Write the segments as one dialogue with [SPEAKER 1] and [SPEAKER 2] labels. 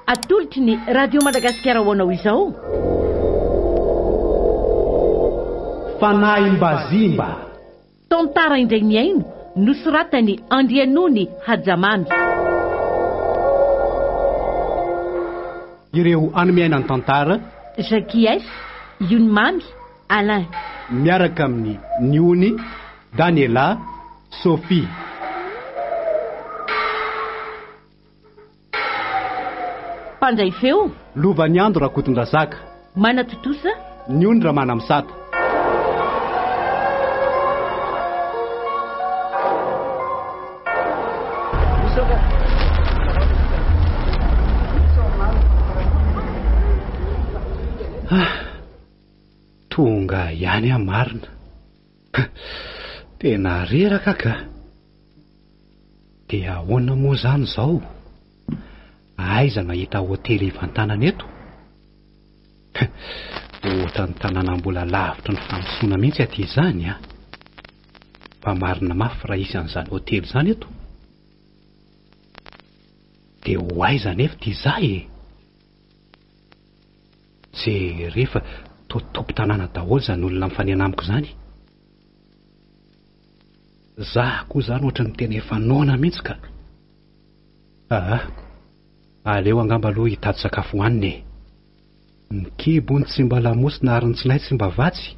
[SPEAKER 1] atolotry ny radio Madagasikara hoanao izao.
[SPEAKER 2] Fanahy Mbazimba.
[SPEAKER 1] Tantara indray miaino nosoratany Andrianony Hajamamy.
[SPEAKER 2] Ireo animiaina ny tantara
[SPEAKER 1] Jacques, Yonimamy, Alain.
[SPEAKER 2] Miaraka amin'ny Niony, Daniela, Sophie.
[SPEAKER 1] Pandray feo
[SPEAKER 2] Lovaniandro Rakotondrazaka.
[SPEAKER 1] Manatotosa
[SPEAKER 2] Niony Ramana Misata. Tonga ihany marina. Tena reraka ka. Dia ahoana moa zany zao? Aiza mahita hotely ivantanana eto? Ohatran'ny tanàna mbola lavitra ny fanosoana mihitsy aty izany a. Fa marina mafy raha isy an'izany hotely izany eto. Dia ho aiza nefa ty izay e? Tsy rehefa tompo tanàna daholo izany olona mifanena amiko izany. Zaho koa izany ohatran'ny tena efa noana mihitsy ka. Aleo angamba aloha hitady sakafo hohanina e. Ny kibo ny tsy mba lamosina ary ny tsinay tsy mba vatsy.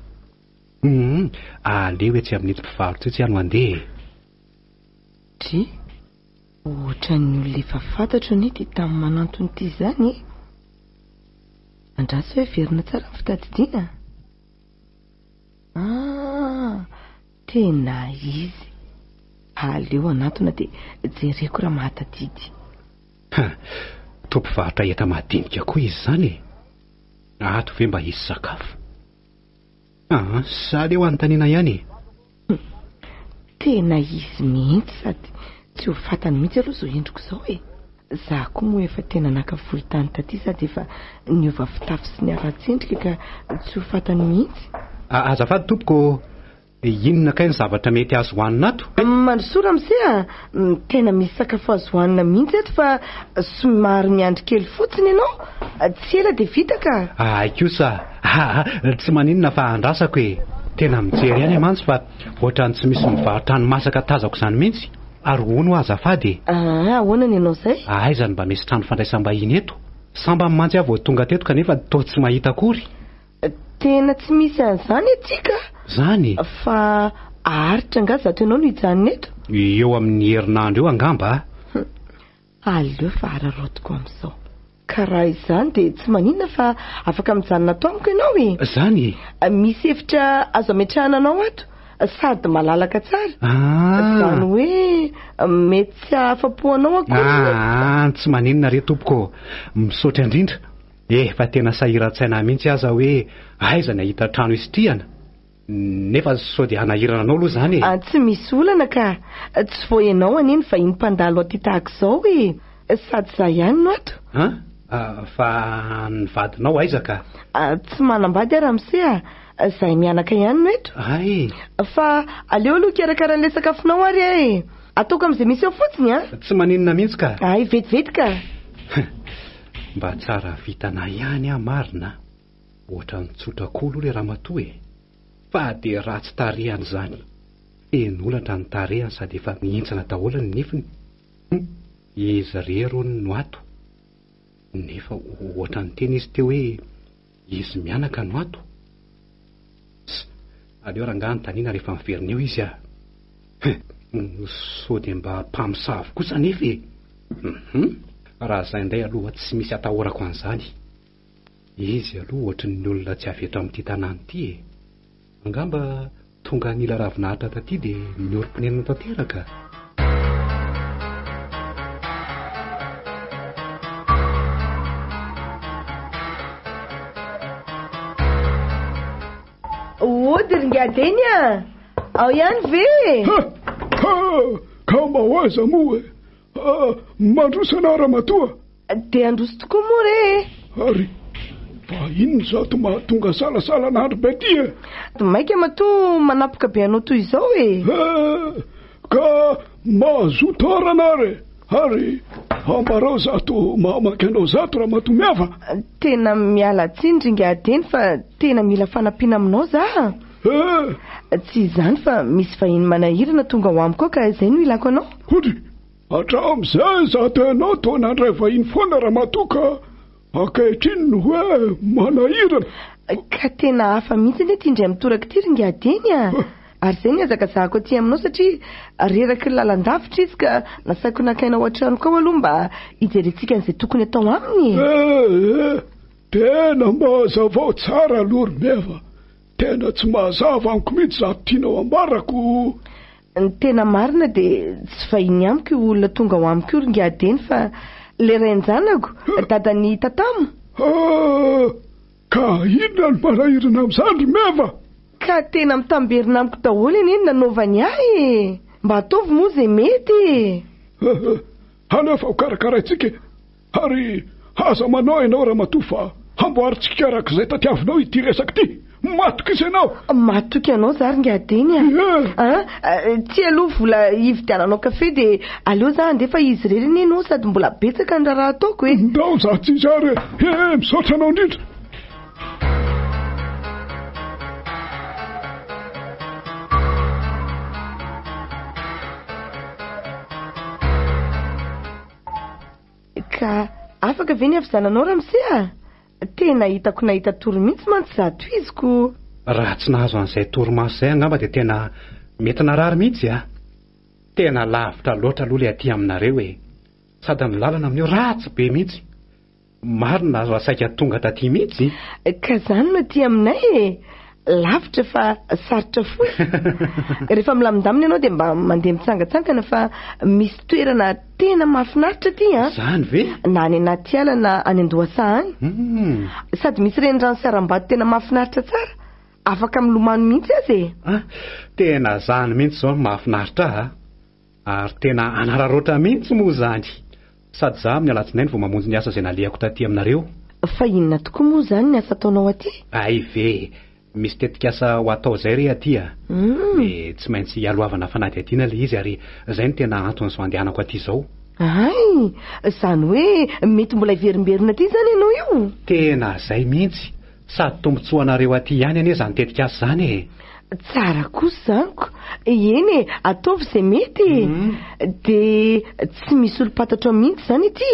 [SPEAKER 2] Aleo etsy amin'ity mpivarotra etsy ihany mandeha.
[SPEAKER 3] Ty ohatran'ny olona efa fantatro ny ty tamin'ny manantony ty izany. Andraso hoe verina tsara ny fitadidiana. Tena izy. Aleo anatona dia jereko raha mahatadidy.
[SPEAKER 2] Tompovarotra enta madinika koa izy izany e. Ato ve mba hisy sakafo? Sa leo anontaniana ihany e.
[SPEAKER 3] Tena izy mihitsy sady tsy ho fantany mihitsy aloha zao endriko izao e. Za koa moa efa tena nakavory tany taty sady efa niova fitafy sy ny ara-tsendrika ka tsy ho fantany mihitsy.
[SPEAKER 2] Azafady tompoko, inona kay ny zavatra mety azo hohanina ato?
[SPEAKER 3] Mandrosoa ramose tena misy sakafo azo hohanina mihitsy eto fa somary miandry kely fotsiny ianao. Tsy ela dia vita ka.
[SPEAKER 2] Kosa tsy maninona fa andrasako e. Tena mijery ihany amantsy fa ohatrany tsy misy mivarotra ny masaka tazako izany mihitsy. Ary hono azafady.
[SPEAKER 3] Ahoana ny ianao izay?
[SPEAKER 2] Aiza ny mba misy trano fandraisam-bahiny eto? Samba mantsy avy tonga teto kanefa toa tsy mahita akory.
[SPEAKER 3] Tena tsy misy an'izany etika.
[SPEAKER 2] Zany?
[SPEAKER 3] Fa aharitra nga zato ianao no hijanona eto?
[SPEAKER 2] Eo amin'ny herinandro eo angamba.
[SPEAKER 3] Aleo fa ararotiko amin'izao. Ka raha izany dia tsy maninona fa afaka mijanona ato amiko ianao e.
[SPEAKER 2] Zany?
[SPEAKER 3] Misy efitra azo ametrahana anao ato sady malalaka tsara. Zany hoe mety tsy ahafa-po anao akory.
[SPEAKER 2] Tsy maninona re tompoko. Misaotra indrindra. Fa tena sahiran-tsaina mihitsy aza hoe aiza ny ahita trano isitrihana. Nefa sao dia hanahirana anao aloha zany e.
[SPEAKER 3] Tsy misy olana ka. Tsy vo ianao aniny fa iny mpandalo aty tahaka izao e. Sady za ihany no ato.
[SPEAKER 2] Fa ny vadinao aiza ka?
[SPEAKER 3] Tsy manambady ramose zahay mianaka ihany no eto. Fa aleo aloha karakara'ilay sakafonao ary e. Ataoko amin'izay misy ao fotsiny a.
[SPEAKER 2] Tsy maninona mihitsy ka.
[SPEAKER 3] Vetivety ka.
[SPEAKER 2] Mba tsara vitana ihany marina. Ohatran'ny tsotrakolo le ramatoa e. Fa dia ratsy tarehany zany. Enolatra ny tarehany sady efa mihintsana daholo ny nifiny. Izy rerony no ato. Nefa ohatran'ny teny izy teo hoe izy mianaka no ato. Aleo rangaha nytaniana rehefa miverina eo izy a. Sao dia mba mpamosavy kosa nefa e. Raha izay indray aloha tsy misy atahorako an'izany. Izy aloha ohatran'ny olona tsy avy eto amin'ity tanàna ity e. Angamba tonga nila ravinahitra taty dia mioromponenana tanteraka.
[SPEAKER 3] Ringadeny a. Ao ihany ve?
[SPEAKER 4] Ka mahoaza moa e. Mandrosana ramatoa.
[SPEAKER 3] Dia androso tokoa moa re.
[SPEAKER 4] Ary fa inona zato mahatonga salasala n'andro be ty e.
[SPEAKER 3] Maika matoa manapoka be anao toy izao e.
[SPEAKER 4] Ka mazoto arana re. Ary ambarao zato mamaky anao zato raha matomiava.
[SPEAKER 3] Tena miala tsindringa adeny fa tena mila fanampiana aminao za. Tsy izany fa misy vahiny manahirana tonga ho amiko ka izay no ilako anao.
[SPEAKER 4] Hody, hatramin'izay zato ianao toa nandray vahiny foana raha matoka ankehitriny no hoe manahirana.
[SPEAKER 3] Ka tena hafa mihitsy ny tindray mitoraka tiringa adeny a. Ary izay ny azakazahako aty aminao satria reraky ny lalandavitra izy ka nasaiko nakaina ao an-tranoko ao aloha mba hijerentsika an'izay tokony atao aminy.
[SPEAKER 4] Tena mazavao tsara alory meva. Tena tsy mazava amiko mihitsy zato tianao ambarako.
[SPEAKER 3] Ny tena marina dia tsy vahiny amiko io olona tonga ho amiko io ringa adeny fa le rain-janako dadany tatamo.
[SPEAKER 4] Ka inona no manahirana amin'izany meva?
[SPEAKER 3] Ka tena mitamberina amiko daholo eny nanaovany ahy. Mba ataovy moa izay mety.
[SPEAKER 4] Alefa ho karakaraintsika ary aza manao ianao raha matofa hamboaritsika arak'izay tatiavinao ity resaka ity. Matoky isanao.
[SPEAKER 3] Matoky anao za ringa adeny a. Tsy aloha vola hividiananao kafe dia aleo za andefa izy reriny ianao sady mbola betsaka ny raha ataoko e.
[SPEAKER 4] Ndao za tsy zary misaotra anao indrindra.
[SPEAKER 3] Ka afaka ve ny avizananao ramose? Tena hitako nahita toro mihitsy mantsy zato iziko.
[SPEAKER 2] Raha tsy nahazo an'izay toromaso izay angamba dia tena mety narary mihitsy a. Tena lavitra loatra aloha ilay aty aminareo e. Sady ny lalana amin'io ratsy be mihitsy. Marina azo asaika tonga taty mihitsy.
[SPEAKER 3] Ka izany no aty aminay e. Lavitra fa sarotra fohy. Rehefa milamindamina ianao dia mba mandeha mitsangatsangana fa misy toerana tena mahafinaritra aty a.
[SPEAKER 2] Zany ve?
[SPEAKER 3] Na any anaty ala na any Andohasa any. Sady misy renirano sy arambady tena mahafinaritra tsara. Afaka milomano mihitsy azy e.
[SPEAKER 2] Tena zany mihitsy izao mahafinaritra a. Ary tena anararoatra mihitsy moa zany. Sady za amin'ny alatsinainy vao mamonjy ny asa izay nalehako taty aminareo.
[SPEAKER 3] Fa inona tokoa moa zany ny asa ataonao aty?
[SPEAKER 2] Ay ve, misy tetikasa ho atao izay re aty a. Dia tsy maintsy alohavana fanadihadiana ilay izy ary izay no tena anton'izao andehanako aty izao.
[SPEAKER 3] Ay, izany hoe mety mbola hiverimberina aty zany ianao io.
[SPEAKER 2] Tena izay mihitsy. Sady tombotsoanareo aty ihany anie izany tetikasa izany e.
[SPEAKER 3] Tsara kosa zaniko. Eny e, ataovy izay mety. Dia tsy misy olo-patatra mihitsy izany ity.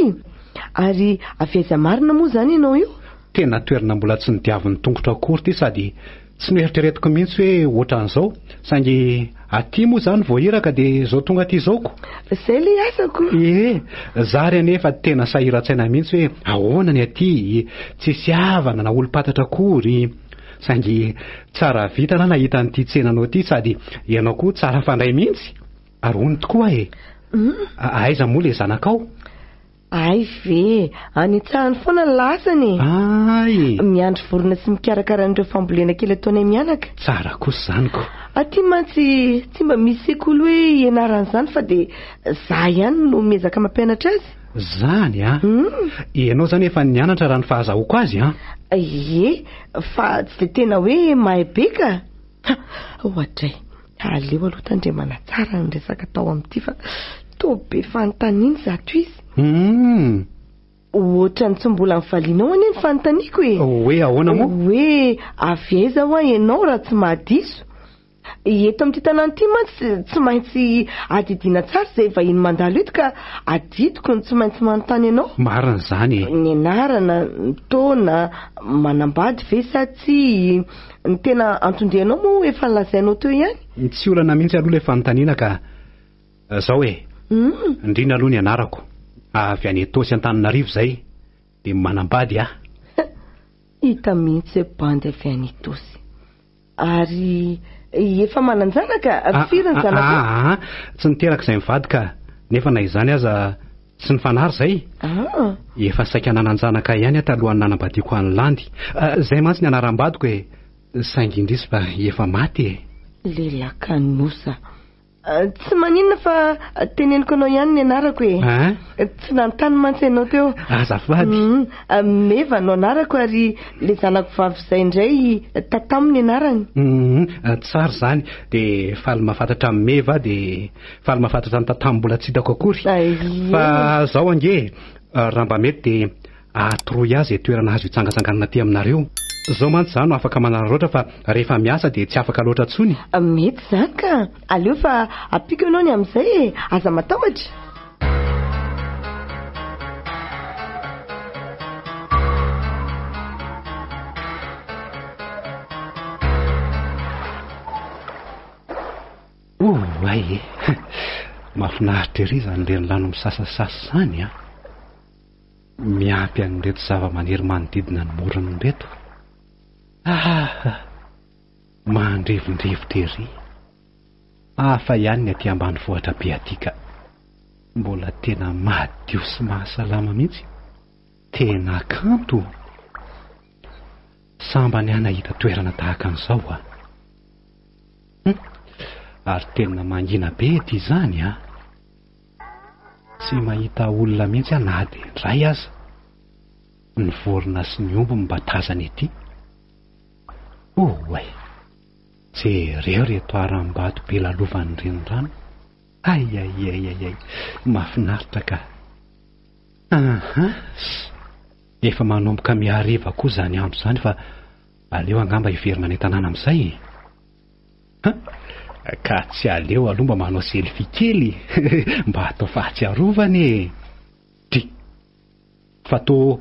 [SPEAKER 3] Ary avy aiza marina moa zany ianao io?
[SPEAKER 2] Tena toerana mbola tsy nidiavin'ny tongotra akory ity sady tsy noeritreretiko mihitsy hoe ohatran'izao. Saingy aty moa zany vao iraka dia izao tonga aty izaoko.
[SPEAKER 3] Izay le asako.
[SPEAKER 2] Zary anefa tena sahiran-tsaina mihitsy hoe ahoana ny aty, tsisy havana na olo-patatra akory. Saingy tsara vita na nahita n'ity tsenanao ity sady ianao koa tsara fandray mihitsy. Ary hono tokoa e. Aiza moa le zanakao?
[SPEAKER 3] Ay ve, anitsahany foana ny lasany.
[SPEAKER 2] Ay.
[SPEAKER 3] Miandry vorona sy mikarakara an'ireo fambolena kely ataonay mianaka.
[SPEAKER 2] Tsara kosa zaniko.
[SPEAKER 3] Aty mantsy tsy mba misy sekoly hoe ianaran'izany fa dia za ihany no miezaka mampianatra azy.
[SPEAKER 2] Zany a? Ianao zany efa nianatra raha ny fahazahoako azy a?
[SPEAKER 3] Ie, fa tsy dia tena hoe mahay be ka. Ohatray, aleo aloha tandremana tsara ny resaka tao amin'ity fa toa be fanontaniana zato izy. Ohatrany tsy mbola mivalianao anie ny fanontaniako e.
[SPEAKER 2] Hoe ahoana moa?
[SPEAKER 3] Hoe avy aiza ho ahy ianao raha tsy mahadiso. Eto amin'ity tanàna ity mantsy tsy maintsy adidiana tsara izay vahiny mandalo eto ka adidiko ny tsy maintsy manontany ianao.
[SPEAKER 2] Marina izany.
[SPEAKER 3] Ny anarana, ny taona, manambady ve sa tsy, ny tena antondrianao moa efa nolazainao teo ihany.
[SPEAKER 2] Tsy olana mihitsy aloha ilay fanontaniana ka izao e. Indrina aloha ny anarako. Avy any Etosy Antananarivo izay dia manambady aho.
[SPEAKER 3] Hita mihitsy bandy avy any Etosy. Ary efa mananjanaka firy ny zanako?
[SPEAKER 2] Tsy niteraka izay mivady ka nefa na izany aza tsy ny fanary izay. Efa saika nananjanaka ihany talohan'ny nanambadiako an'ny landy. Izay mantsy ny anaram-badiko e. Saingy indrisy fa efa maty e.
[SPEAKER 3] Lehilahy kanosa. Tsy maninona fa teneniko anao ihany ny anarako tsy nanontany mantsy ianao teo.
[SPEAKER 2] Azafady.
[SPEAKER 3] Meva no anarako ary le zanako vavy izay indray tataminy anarany.
[SPEAKER 2] Tsara zany. Dia faly mahafantatra amin'ny Meva dia faly mahafantatra ny tatamo mbola tsy hitako akory. Fa zaho ange raha mba mety dia atoroy azy toerana azo hitsangatsanganana aty aminareo. Zaho mantsy zany no afaka manararaotra fa rehefa miasa dia tsy afaka loatra tsony.
[SPEAKER 3] Mety zany ka. Aleo fa apiko ianao ny amin'izay aza matahotra.
[SPEAKER 2] Ay mahafinaritra ery zany reny lano misasasasa zany miampy an'ireto zava-maniry manodidina ny morony reto. Mandrevondrevotra ery. Hafa ihany ny aty ambany vohitra be aty ka. Mbola tena madio sy mahasalama mihitsy. Tena kanto. Samba ny anahita toerana tahaka an'izao ary tena mangina be ety izany tsy mahita olona mihitsy na dia indray aza. Ny vorona sy ny omby mba tazana ety. Jereo reto aram-bato be lalovan'ny renirano. Ay mahafinaritra ka. Efa manomboka miariva koa zany andro zany fa aleo angamba hiverina ny tanàna amin'izay. Ka tsy aleo aloha mba manao selfie kely mba hatao fahatsiarovany. Fa to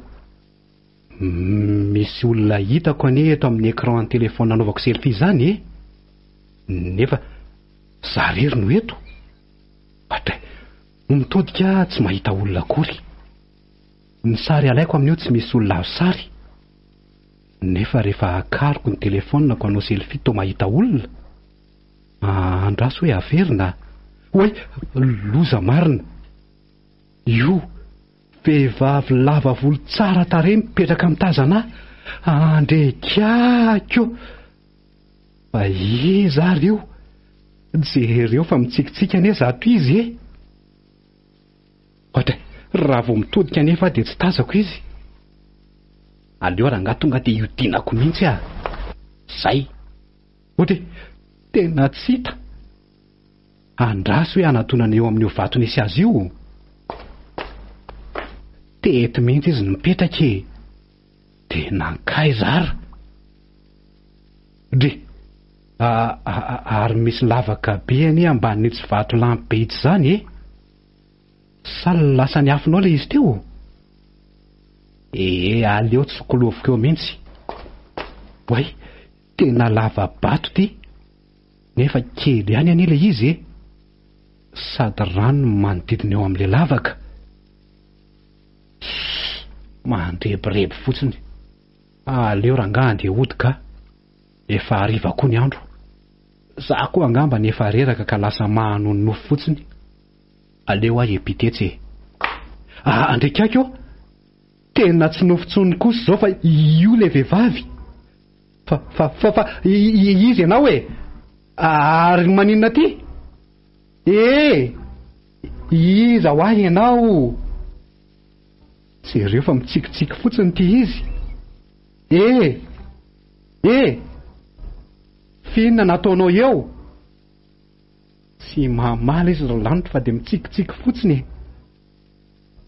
[SPEAKER 2] misy olona hitako anie eto amin'ny écran ny téléphone nanaovako selfie zany nefa zarery no eto. Mitodika tsy mahita olona akory. Ny sary alaiko amin'io tsy misy olona azo sary. Nefa rehefa akariko ny téléphone nako hanao selfie to mahita olona. Andraso hoe averina. Loza marina. Io vehivavy lava volo tsara tarehy mipetraka mitazana andrekako. Fa iza reo? Jereo fa mitsikitsika ane zato izy raha vao mitodika nefa dia tsy tazako izy. Aleo raha tonga dia iodinako mihitsy zay. Tena tsy hita. Andraso hoe anatonana eo amin'io vato nisy azy io. Tety mihitsy izy mipetraka dia nankay zara. Ary misy lavaka be any ambanin'itsy vato lampy be itsy zany saly lasa ny afinao le izy teo. Aleo tsokoloviko eo mihitsy. Tena lava bato ty. Nefa kely ihany anie le izy sady rano manodidina eo amin'le lavaka. Mandrebireby fotsiny. Aleo rangaha andeha hodika. Efa hariva koa ny andro. Za koa angamba nefa reraka ka lasa mahanonofo fotsiny. Aleo epitetsy. Andrekako tena tsy nofontsony kosa zao fa io le vehivavy. Fa izy ianao ary maninona ty? Iza ho ahy ianao? Jereo fa mitsikitsiky fotsiny ty izy. Finna nataonao eo? Tsy mamaly izy raha lanitra fa dia mitsikitsiky fotsiny.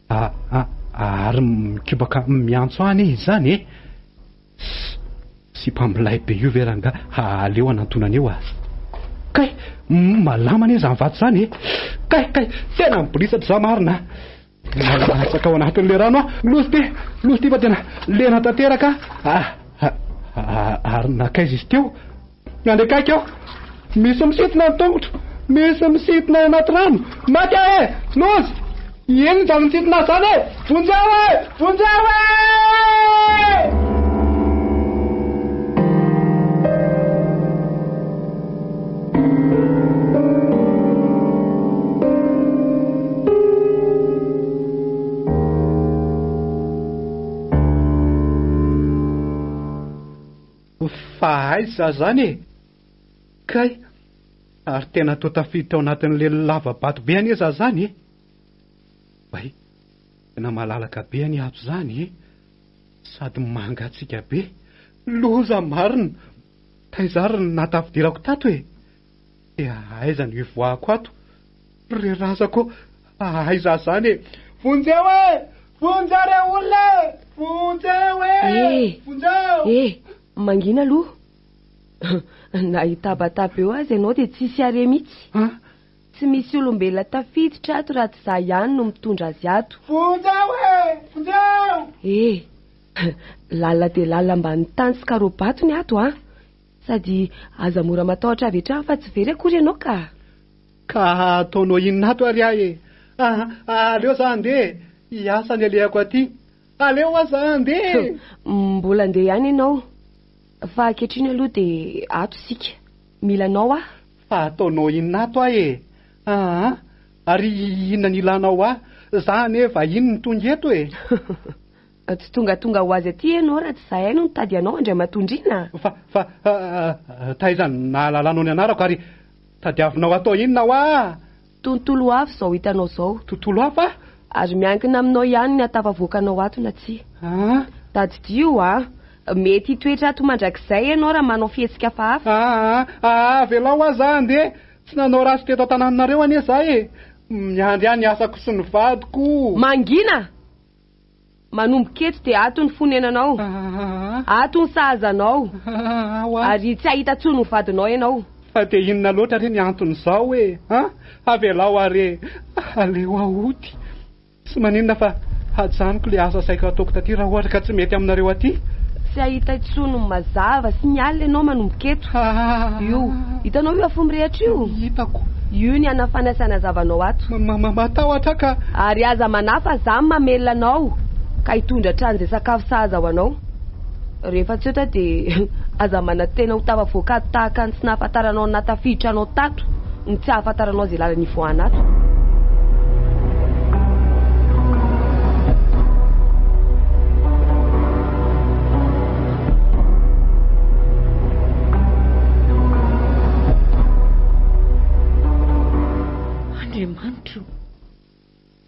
[SPEAKER 2] Ary mikibaka miantso any izy zany sy mpamilay be io veranga aleo anantonana eo Kay malama anie zany vato zany Kay tena mibolisatra za marina. Latsaka ao anatin'le rano losy ty fa tena lena tanteraka. Ary nakaiza izy teo andrekaiky ao. Misy misitina ny tongotra. Misy misitina anaty rano. Maty losy. Ino zany misitina zany vonjeo fa aiza zany Kay Ary tena toa tafiditra ao anatin'le lava-bato be any eza zany e. Bay, tena malalaka be any ato zany e. Sady mangatsika be. Loza marina. Taizary natafidirako tato e. Dia aiza ny ivoahako ato. Rerazako aiza zany e. Vonjeo e! Vonjare olona e! Vonjeo e! Vonjeo!
[SPEAKER 5] Mangina aloha. Na hitabataba eo azy ianao dia tsisy are mihitsy. Tsy misy olombelona tafiditra ato raha tsy izaho ihany no mitondra azy ato.
[SPEAKER 2] Vonjeo e! Vonjeo!
[SPEAKER 5] Lalina dia lalina ambany tany sy karobatony ato a. Sady aza mora matahotra avy hatrany fa tsy very akory ianao ka.
[SPEAKER 2] Ka ataonao inona ato ary ahy e. Aleo za andeha. Hiasa ny alehako aty. Aleo aza andeha.
[SPEAKER 5] Mbola andeha ihany ianao. Fa ankehitriny aloha dia ato sika. Milanao a?
[SPEAKER 2] Fa ataonao inona ato ahy e. Ary inona ny ilanao ahy. Za nefa ino ny tonga eto e.
[SPEAKER 5] Tsy tonga ho azy aty ianao raha tsy izahay no nitady anao andray matondrina.
[SPEAKER 2] Fa taiza nahalalanao ny anarako ary tadiavinao atao inona ho ahy.
[SPEAKER 5] Tontolo hafa izao hitanao izao.
[SPEAKER 2] Tontolo hafa?
[SPEAKER 5] Azo miankina aminao ihany ny hatafavoakanao ato na tsy. Tadidio mety hitoetra ato mandrakizay ianao raha manao fihetsika hafa.
[SPEAKER 2] Velao aho za andeha. Tsy nanao rasy teto an-tanànareo anie za e. Miandry ihany asako sy ny vadiko.
[SPEAKER 5] Mangina! Manomboka eto dia ato ny fonenanao. Ato ny sahazanao. Ary tsy ahita tsony ny vadinao ianao.
[SPEAKER 2] Fa dia inona loatra re ny anton'izao e. Avelao are. Aleo ahody. Sy maninona fa hajanoko le asa saiko ataoko taty raha ohatra ka tsy mety aminareo aty.
[SPEAKER 5] Tsy ahita tsony ny mazava sy ny alina ianao manomboka eto. Io, hitanao io afo mirehatra io.
[SPEAKER 2] Hitako.
[SPEAKER 5] Io ny anafanasana zavanao ato.
[SPEAKER 2] Matahotra ka.
[SPEAKER 5] Ary aza manafa za mamelona anao. Ka hitondra hatrany izay sakafo sahaza ho anao. Rehefa tsy ohatra dia aza manantena ho tafavoaka tahaka ny tsy nahafantaranao natafiditra anao tato. Ny tsy hahafantaranao izay lalany ivoahana ato.
[SPEAKER 1] Andriamanitro,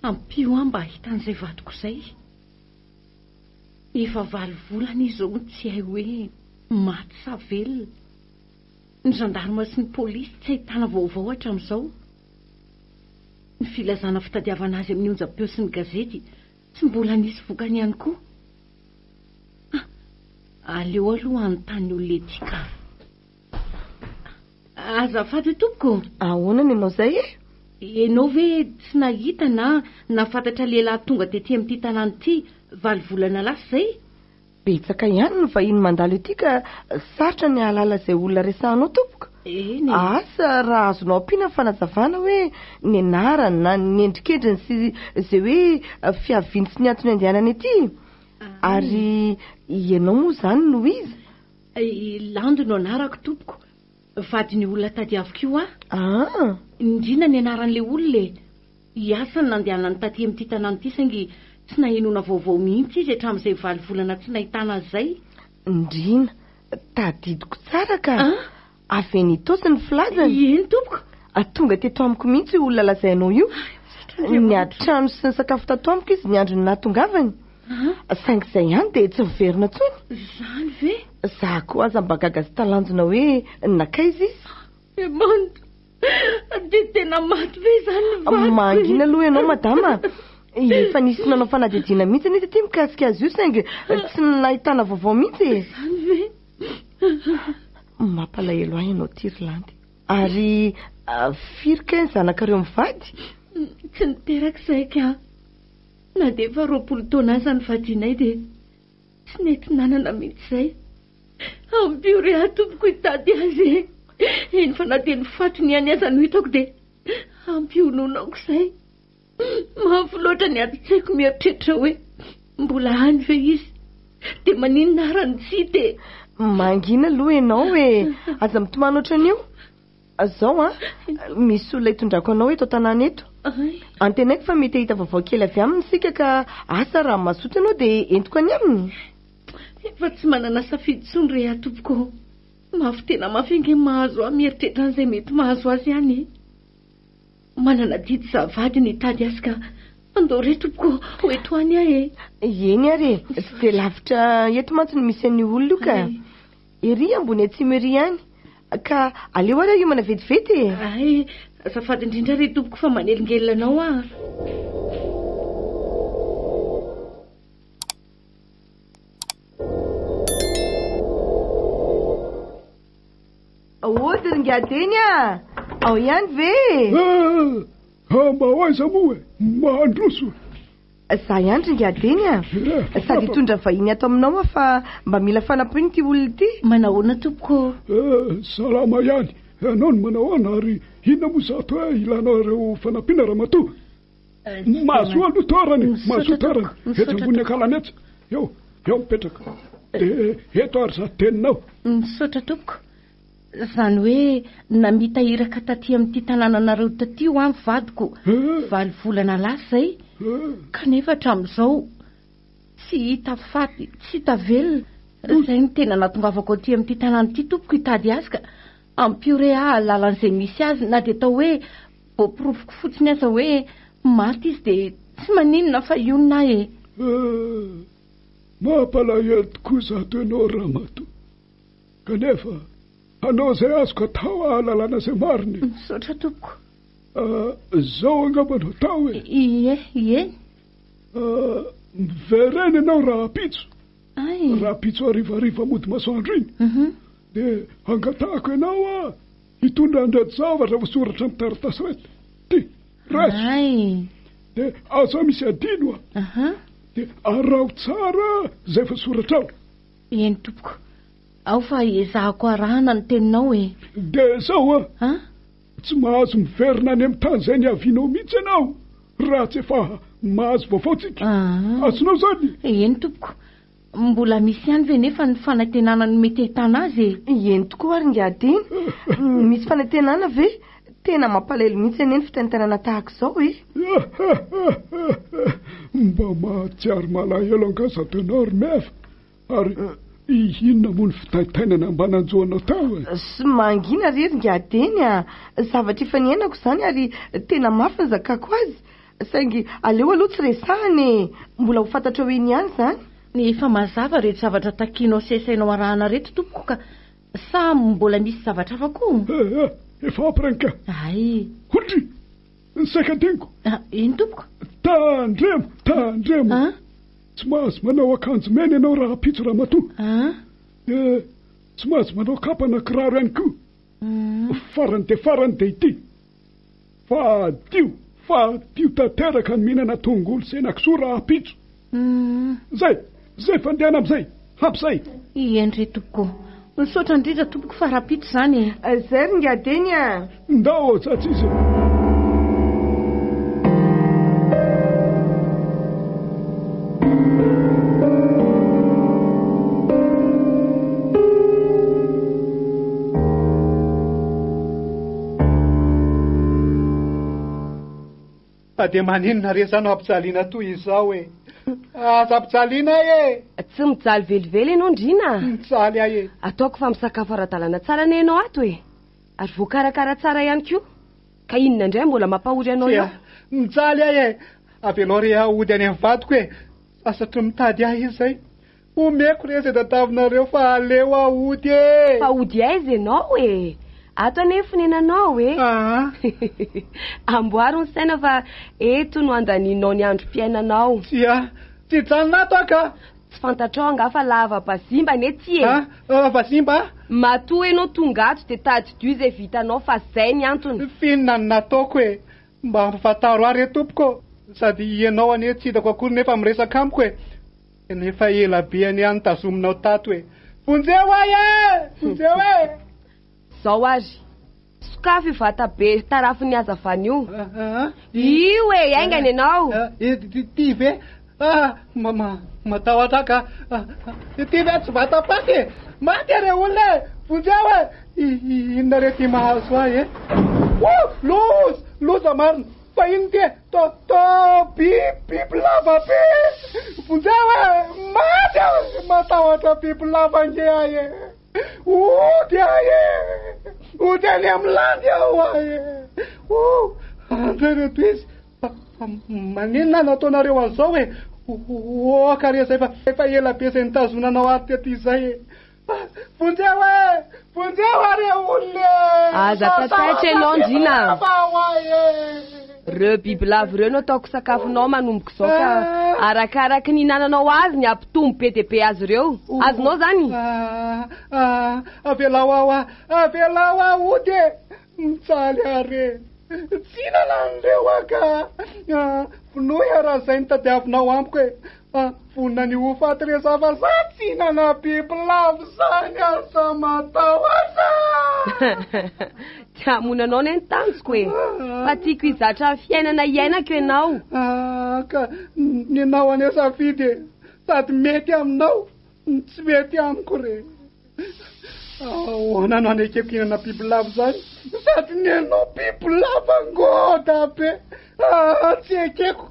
[SPEAKER 1] ampio aho mba hitan'izay vadiko izay. Efa 8 volana izao tsy hay hoe maty sa velona. Ny gendarme sy ny polisy tsy ahitana vaovao hatramin'izao. Ny filazana fitadiavana azy amin'ny onjam-peo sy ny gazety tsy mbola nisy vokany ihany koa. Aleo aloha anontany olona ety ka. Azafady tompoko.
[SPEAKER 3] Ahoana ny ianao izay e?
[SPEAKER 1] Ianao ve tsy nahita na nafantatra lehilahy tonga tetỳ amin'ity tanàna ity 8 volana lasa izay?
[SPEAKER 3] Betsaka ihany ny vahiny mandalo ety ka sarotra ny ahalala izay olona resahanao tompoko. Asa raha azonao ampiana fanazavana hoe ny anarany na ny endrikendriny sy izay hoe fiaviany sy ny antony andehanany ety. Ary ianao moa izany no izy?
[SPEAKER 1] Lando no anarako tompoko. Vadiny olona tadiaviko io a. Indrina ny anaran'ilay olona hiasa ny nandehanany taty amin'ity tanàna ity saingy tsy nahenona vaovao mihitsy izy hatramin'izay 8 volana tsy nahitana izay.
[SPEAKER 3] Indrina, tadidiko tsara ka. Avy nitosy ny filazany.
[SPEAKER 1] Eny tompoko.
[SPEAKER 3] Tonga teto amiko mihitsy olona lazainao io. Ny atrano sy ny sakafo tato amiko izy ny andro ny nahatongavany. Saingy izay ihany dia tsy miverina tsony.
[SPEAKER 1] Izany ve?
[SPEAKER 3] Za koa aza mba gaga sy talanjona hoe nakaiza izy.
[SPEAKER 1] Mando, dia tena maty ve izany ny vadiko?
[SPEAKER 3] Mangina aloha ianao madama. Efa nisy nanao fanadihadiana mihitsy ny ety mikasika azy io saingy tsy nahitana vaovao mihitsy.
[SPEAKER 1] Izany ve?
[SPEAKER 3] Mampalahelo ahy ianao Tirlandy. Ary firy ny zanakareo mivady?
[SPEAKER 1] Tsy niteraka izay ka. Na dia efa 20 taona aza ny vadinay dia tsy nety nanana mihitsy izay. Ampio re atompoko hitady azy. Eny fa na dia ny fatony ihany aza no hitako dia ampio nonako izay. Mafy loatra ny atsaiko mieritreritra hoe mbola any ve izy dia maninona arany tsy dia.
[SPEAKER 3] Mangina aloha ianao hoe aza mitomany ohatran'io. Zao misy olona hitondrako anao eto tanàna eto. Antenaiko fa mety hita vaovao kely avy aminy sika ka asa raha mazoto ianao dia entiko any aminy.
[SPEAKER 1] Efa tsy manana safidy tsony re atompoko. mafy tena mafingy mahazo aho mieritreritra an'izay mety mahazo azy ihany. Manana didy zavady ny tady azy ka andao re tompoko hoeto any aho e.
[SPEAKER 3] Eny ary tsy dia lavitra eto mantsy ny misy an'ny olona io ka ery ambony atsimo ery ihany ka aleo ary io mana vetivety e.
[SPEAKER 1] Ay, azafady indrindra re tompoko fa manelingelina anao ah.
[SPEAKER 3] Ody ringadeny a ao ihany ve?
[SPEAKER 4] Mba hoaiza moa e, mandroso.
[SPEAKER 3] Za ihany ringadeny a sady hitondra vahiny ato aminao fa mba mila fanampiny ty olona ty.
[SPEAKER 1] Manahoana tompoko?
[SPEAKER 4] Salama ihany, ianao no manahoana ary inona moa zato hoe ilanareo fanampiana ramatoa. Mahazo aloha toarany, mahazo toarany, eto ambony akalany etsa. Eo mipetraka. De eto ary za teninao.
[SPEAKER 1] Misaotra tompoko. Zany hoe namitahiraka taty amin'ity tanànanareo taty ho amin'ny vadiko 20 volana lasa zay kanefa hatramin'izao tsy hita faty, tsy hita velona. Zay ny tena natongavako aty amin'ity tanàna ity tompoko hitady azy ka ampio aho lalan'izay misy azy na dia atao hoe voapirovoko fotsiny aza hoe maty izy dia tsy maninona fa ionina e.
[SPEAKER 4] Mampalahelo tokoa zato ianao ramatoa kanefa anao zay azoko atao ahalalana izay mariny.
[SPEAKER 1] Misaotra tompoko.
[SPEAKER 4] Zao angamba no atao e.
[SPEAKER 1] Ie.
[SPEAKER 4] Mivereny ianao rahapitso.
[SPEAKER 1] Ay.
[SPEAKER 4] Rahapitso arivariva mody masoandro iny. De angatahako ianao a hitondra andrady zavatra voasoratra amin'ny taratasy reto. Ty, raiso.
[SPEAKER 1] Ay.
[SPEAKER 4] De aza misy adino a. De arao tsara zay voasoratra ao.
[SPEAKER 1] Eny tompoko. Ao fa ezahako arahana ny teninao e.
[SPEAKER 4] De zao a. Tsy mahazo miverina any amin'ny tany zay ny avianao mihitsy ianao raha tsy efa mahazo vaovaotsika. Azonao zany?
[SPEAKER 1] Eny tompoko. Mbola misy ihany ve nefa ny fanantenana ny mety ahitana azy e?
[SPEAKER 3] Eny tokoa ary ngadiny. Misy fanantenana ve? Tena mampalahelo mihitsy eny fitentanana tahaka izao e.
[SPEAKER 4] Mba mahatsiaro malahelo angaza tenao ry mefa ary inona moa ny fitaitainana ambananjoanao tao e?
[SPEAKER 3] Sy mangina rery ngadeny a zavatra efa niainako izany ary tena mafy ny zakako azy saingy aleo aloha tsy resahany mbola ho fantatra hoe ny ihany izany.
[SPEAKER 1] Efa mazava rehetra zavatra takinao sesainao arahana reto tompoko ka sa mbola misy zavatra hafa koa?
[SPEAKER 4] Efa ampiranika.
[SPEAKER 1] Ay.
[SPEAKER 4] Hodry ny saikadeniko.
[SPEAKER 1] Iny tompoko?
[SPEAKER 4] Tandremo. Tsy mahazo manao akanjo mena ianao raha pitso ramatoa. Tsy mahazo manao kapa na kiraro ihany koa. Farany de ity. Fadio tanteraka ny mihinana tongolo sy henakisoa raha pitso. Zay fandehana amin'izay. Hampizay.
[SPEAKER 1] Endre tompoko. Misaotra indrindra tompoko fa raha pitso zany.
[SPEAKER 3] Zay ry ngadeny a.
[SPEAKER 4] Ndao tsatsy.
[SPEAKER 2] Dia maninona resana ampijaliana toy izao e? Aza ampijaliana e?
[SPEAKER 5] Tsy mijaly velively ianao ndrina.
[SPEAKER 2] Mijaly ahy e.
[SPEAKER 5] Ataoko fa misakafo ara-dalàna tsara ne ianao ato e. Ary voakarakara tsara ihany koa. Ka inona indray mbola mampahory anao io?
[SPEAKER 2] Mijaly ahy e. Avelao re ahody any amin'ny vadiko e. Asatry mitady ahy izay. Omeko re izay tatavinareo fa aleo ahody e.
[SPEAKER 5] Fa ahody aiza ianao e? Ato anefa nenanao e. Amboaro ny saina fa eto no andanianao ny androm-piainanao.
[SPEAKER 2] Tsy janona ato ka.
[SPEAKER 5] Tsy fantatrao angafa lava bazimba ne ty e.
[SPEAKER 2] Bazimba?
[SPEAKER 5] Matoa ianao tonga ato dia tadidio izay vitanao fa zay ny antony.
[SPEAKER 2] Finona ny nataoko e. Mba ampafantaro ahy re tompoko. Sady ianao ane tsy hitako akory nefa miresaka amiko e. Nefa ela be any any tazominao tato e. Vonjeo ahy e! Vonjeo e!
[SPEAKER 5] Zao azy. Sokafy vata be tarafiny azavany io. Io e, aingany ianao.
[SPEAKER 2] Ty ve? Matahotra ka. Ty ve tsy vata paky e. Maty re olona e. Vonjeo e. Inona re ty mahazo ahy e. Loza marina. Fa ino ty e. Biby lava be. Vonjeo e. Maty e. Matahotra biby lava nge ahy e. Ody any amin'ny lany aho andrereto izy maninona nataonareo an'izao kare zay efa ela be zay nitazonanao ary tety izay vonjeo are olona
[SPEAKER 5] aza tataitra ianao ndrina reo bibilava reo no ataoko sakafonao manomboka izao ka arakaraka ny hinananao azy ny ampitombo be dia be azy ireo azonao zany
[SPEAKER 2] avelao aho ody mitsaly are tsy nanan'ireo aka vonohy raha zay nitadiavinao amiko vonina ny ofaty rezava za tsy nana bibilava zany asa matao aza
[SPEAKER 5] tsy hamonanao ny tanjoko fa tiako izatra fiainana iainako ianao
[SPEAKER 2] ka ninao any safidy sady mety aminao tsy mety amiko re ahoana no anekeko hinana bibilava zany sady nenao bibilava ngoda be tsy ekeko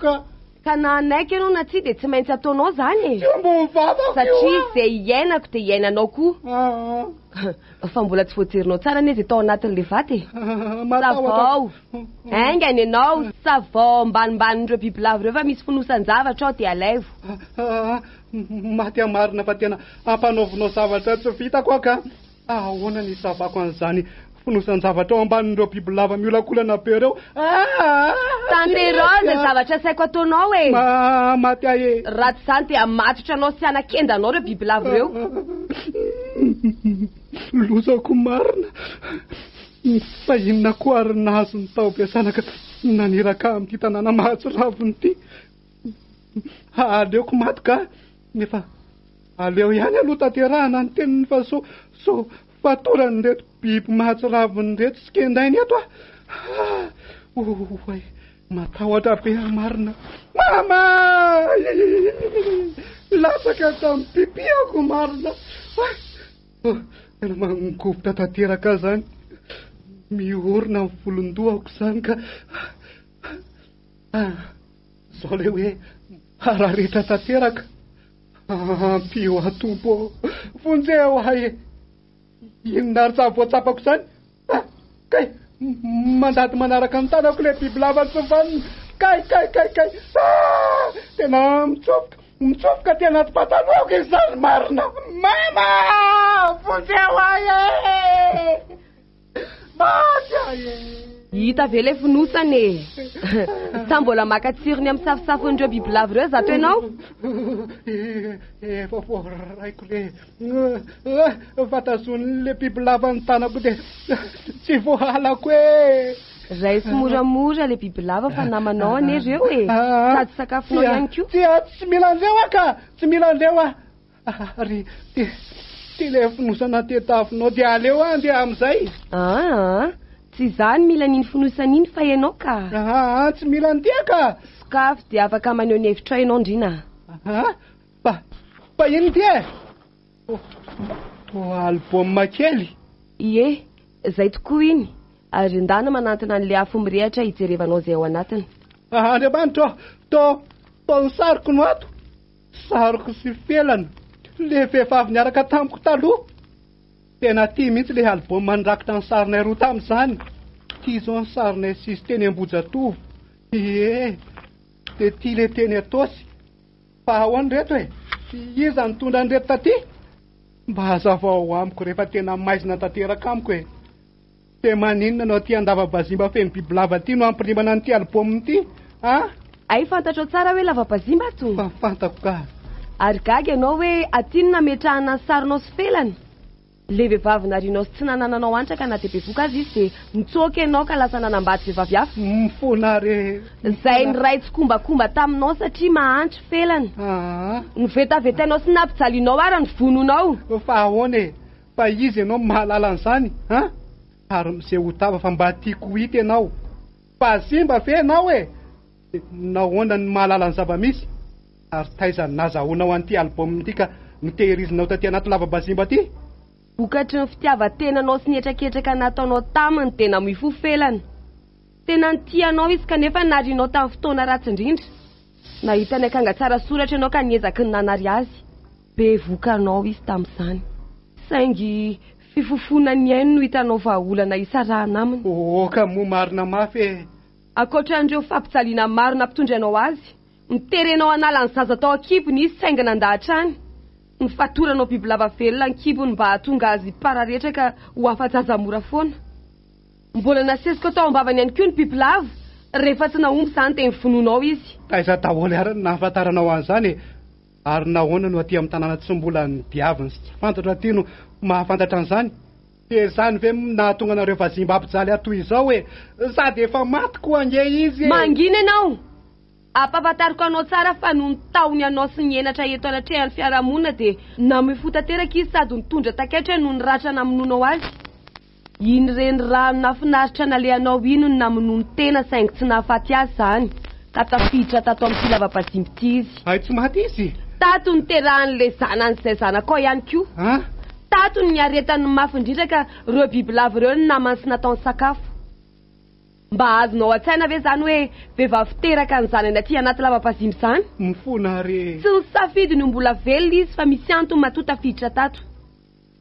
[SPEAKER 5] ka na anaiky ianao na tsy dia tsy maintsy ataonao zany
[SPEAKER 2] satria
[SPEAKER 5] zay iainako dia iainanao koa fa mbola tsy voajerinao tsara nezy atao anatin'le vaty savao aingany ianao savao mbanimbanin'ireo bibilava ireo fa misy finosan-javatra ao dia alaivo
[SPEAKER 2] maty amarina fa tena ampanaovinao zavatra tsy vitako aka ahoana ny savako an'izany finosan-javatra ao ambanin'ireo bibilava miolakolana be ireo
[SPEAKER 5] tanterao zay zavatra saiko ataonao
[SPEAKER 2] maty ahe
[SPEAKER 5] raha tsy zany dia matotra anao sy anakendanao ireo bibilava ireo
[SPEAKER 2] lozako marina fa inona koa ary nahazo ny tao besanaka naniraka amin'ity tanàna mahatsoravony ity aleoko maty ka nefa aleo ihany aloha tanterahana ny teniny fa so fatorany reto biby mahatsoravony reto sy kendainy eto oay matahotra be marina mama lasaka tamin'ny bibiako marina tena mangovotra tanteraka zany miorina amin'ny volondohako zany ka zao le hoe raha rehetra tanteraka ampio atompo vonjeo inona ary sa voatsapako zany kay mandady manaraka ny tanako le bibilava tsovaniny kay tena mitsofoka tena ty pataloako izy zany marina mama vonjeo maty
[SPEAKER 5] hita ve le finosany sa mbola makatsirony amin'ny safosafon'ireo bibilava ireo zato ianao
[SPEAKER 2] efa raiko le fatazony le bibilava ny tanako dia tsy vohalako
[SPEAKER 5] ray sy moramora le bibilava fa namanao ane ireo sady sakafonao ihany koa
[SPEAKER 2] tsy mila andreo aka tsy mila andreo ary ty le finosana tetafinao dia aleo andeha amin'izay
[SPEAKER 5] tsy zany mila niny finosan'iny fa ianao ka
[SPEAKER 2] tsy mila ntiaka
[SPEAKER 5] sakafo dia afaka maneho ny hevitra ianao ndrina
[SPEAKER 2] fa iny ty alboma kely
[SPEAKER 5] ie zay tokoa iny ary ndana manantona an'le afo mirehatra hijerevanao zay ao anatiny
[SPEAKER 2] andriamanitra to ny sariko no ato sariko sy felana le vehivavy niaraka tamiko taloha tena tia mihitsy le alboma nirakitra ny sarinay roa tamin'izany tia zao ny sarinay sisy teny Ambojatovo dia tia le teny atosy fa ahoany reto iza nitondra ny reto taty mba hazavao amiko rehefa tena maizina tanteraka amiko dia maninona anao ty andava-bazimba feno bibilava ty no ampirimana n'ity alboma ty
[SPEAKER 5] ay fantatro tsara hoe lava-bazimba to
[SPEAKER 2] fantako ka
[SPEAKER 5] ary gaga ianao hoe atiny nametrahana ny sarinao sy felany le vehivavy narinao sy tsy nanananao antraka na dia bevoka azy izy dia nitsoka ianao ka lasa nanambady vehivavy hafa
[SPEAKER 2] mifona re
[SPEAKER 5] zay ny ray tsy kombakomba taminao satria mahantry felany nivetavetainao sy nampijalianao ary ny vononao
[SPEAKER 2] fa ahoana fa izy ianao mahalala an'izany ary mizay ho tava fa mba tiako hita ianao fa zimba fe ianao nahoana ny mahalala ny zava-misy ary taizany nazahoanao an'ity alboma ity ka mitehirizinao taty anaty lava-bazimba ty
[SPEAKER 5] vokatry ny fitiavan-tenanao sy nietraketraka nataonao taminy tena mifofelana tena nitianao izy kanefa narinao tamin'ny fotoana ratsy indrindra nahita ny akanga tsara soratra ianao ka niezaky ny nanary azy be vokanao izy tamin'izany saingy fifofona ny ainy no hitanao vahaolana isarahana aminy.
[SPEAKER 2] Ka moa marina mafy e.
[SPEAKER 5] Akoatran'ireo fampijaliana maro nampitondrainao azy, niterenao anala ny zaza tao an-kibony izy saingana an-dahatrany. Nifatoranao bibilava velona ny kibony mba hahatonga azy pararehetra ka ho afa-jaza mora foana. Mbola nasesiko tao ambavany ihany koa ny bibilava, rehefa tsy nahomby izany dia nifononao izy.
[SPEAKER 2] Aiza daholo ary nahafantaranao an'izany ary nahoana no aty amin'ny tanàna tsy mbola nidiaviny sy tsy fantatra aty no mahafantatra an'izany. Dia izany ve nahatonga anareo vazimba ampijaly atoy izao hoe sady efa maty koa ange izy.
[SPEAKER 5] Mangina ianao. Ampahafantariko anao tsara fa noho ny taony anao sy ny enatra eto anatrehan'ny fiarahamonina dia namefotateraka izy sady nitondra taketra noho ny ratra namononao azy. Iny reny rano nafinaritra nalehanao ino ny namonono tena saingy tsy nahafaty azy izany ka tafiditra tato amin'ny filavam-bazimby ity izy.
[SPEAKER 2] Ay tsy maty izy.
[SPEAKER 5] Tato niterahan'ilay zanan'izay zanako ihany koa. Tato ny aretan'ny mafy indrindra ka ireo bibilava ireo ny namany sy nataony sakafo. Mba azonao an-tsaina ve izany hoe vehivavy teraka ny zanany aty anaty lava-bazimby izany?
[SPEAKER 2] Mifona ary.
[SPEAKER 5] Tsy nisafidy no mbola velona izy fa misy antony matoa tafiditra tato.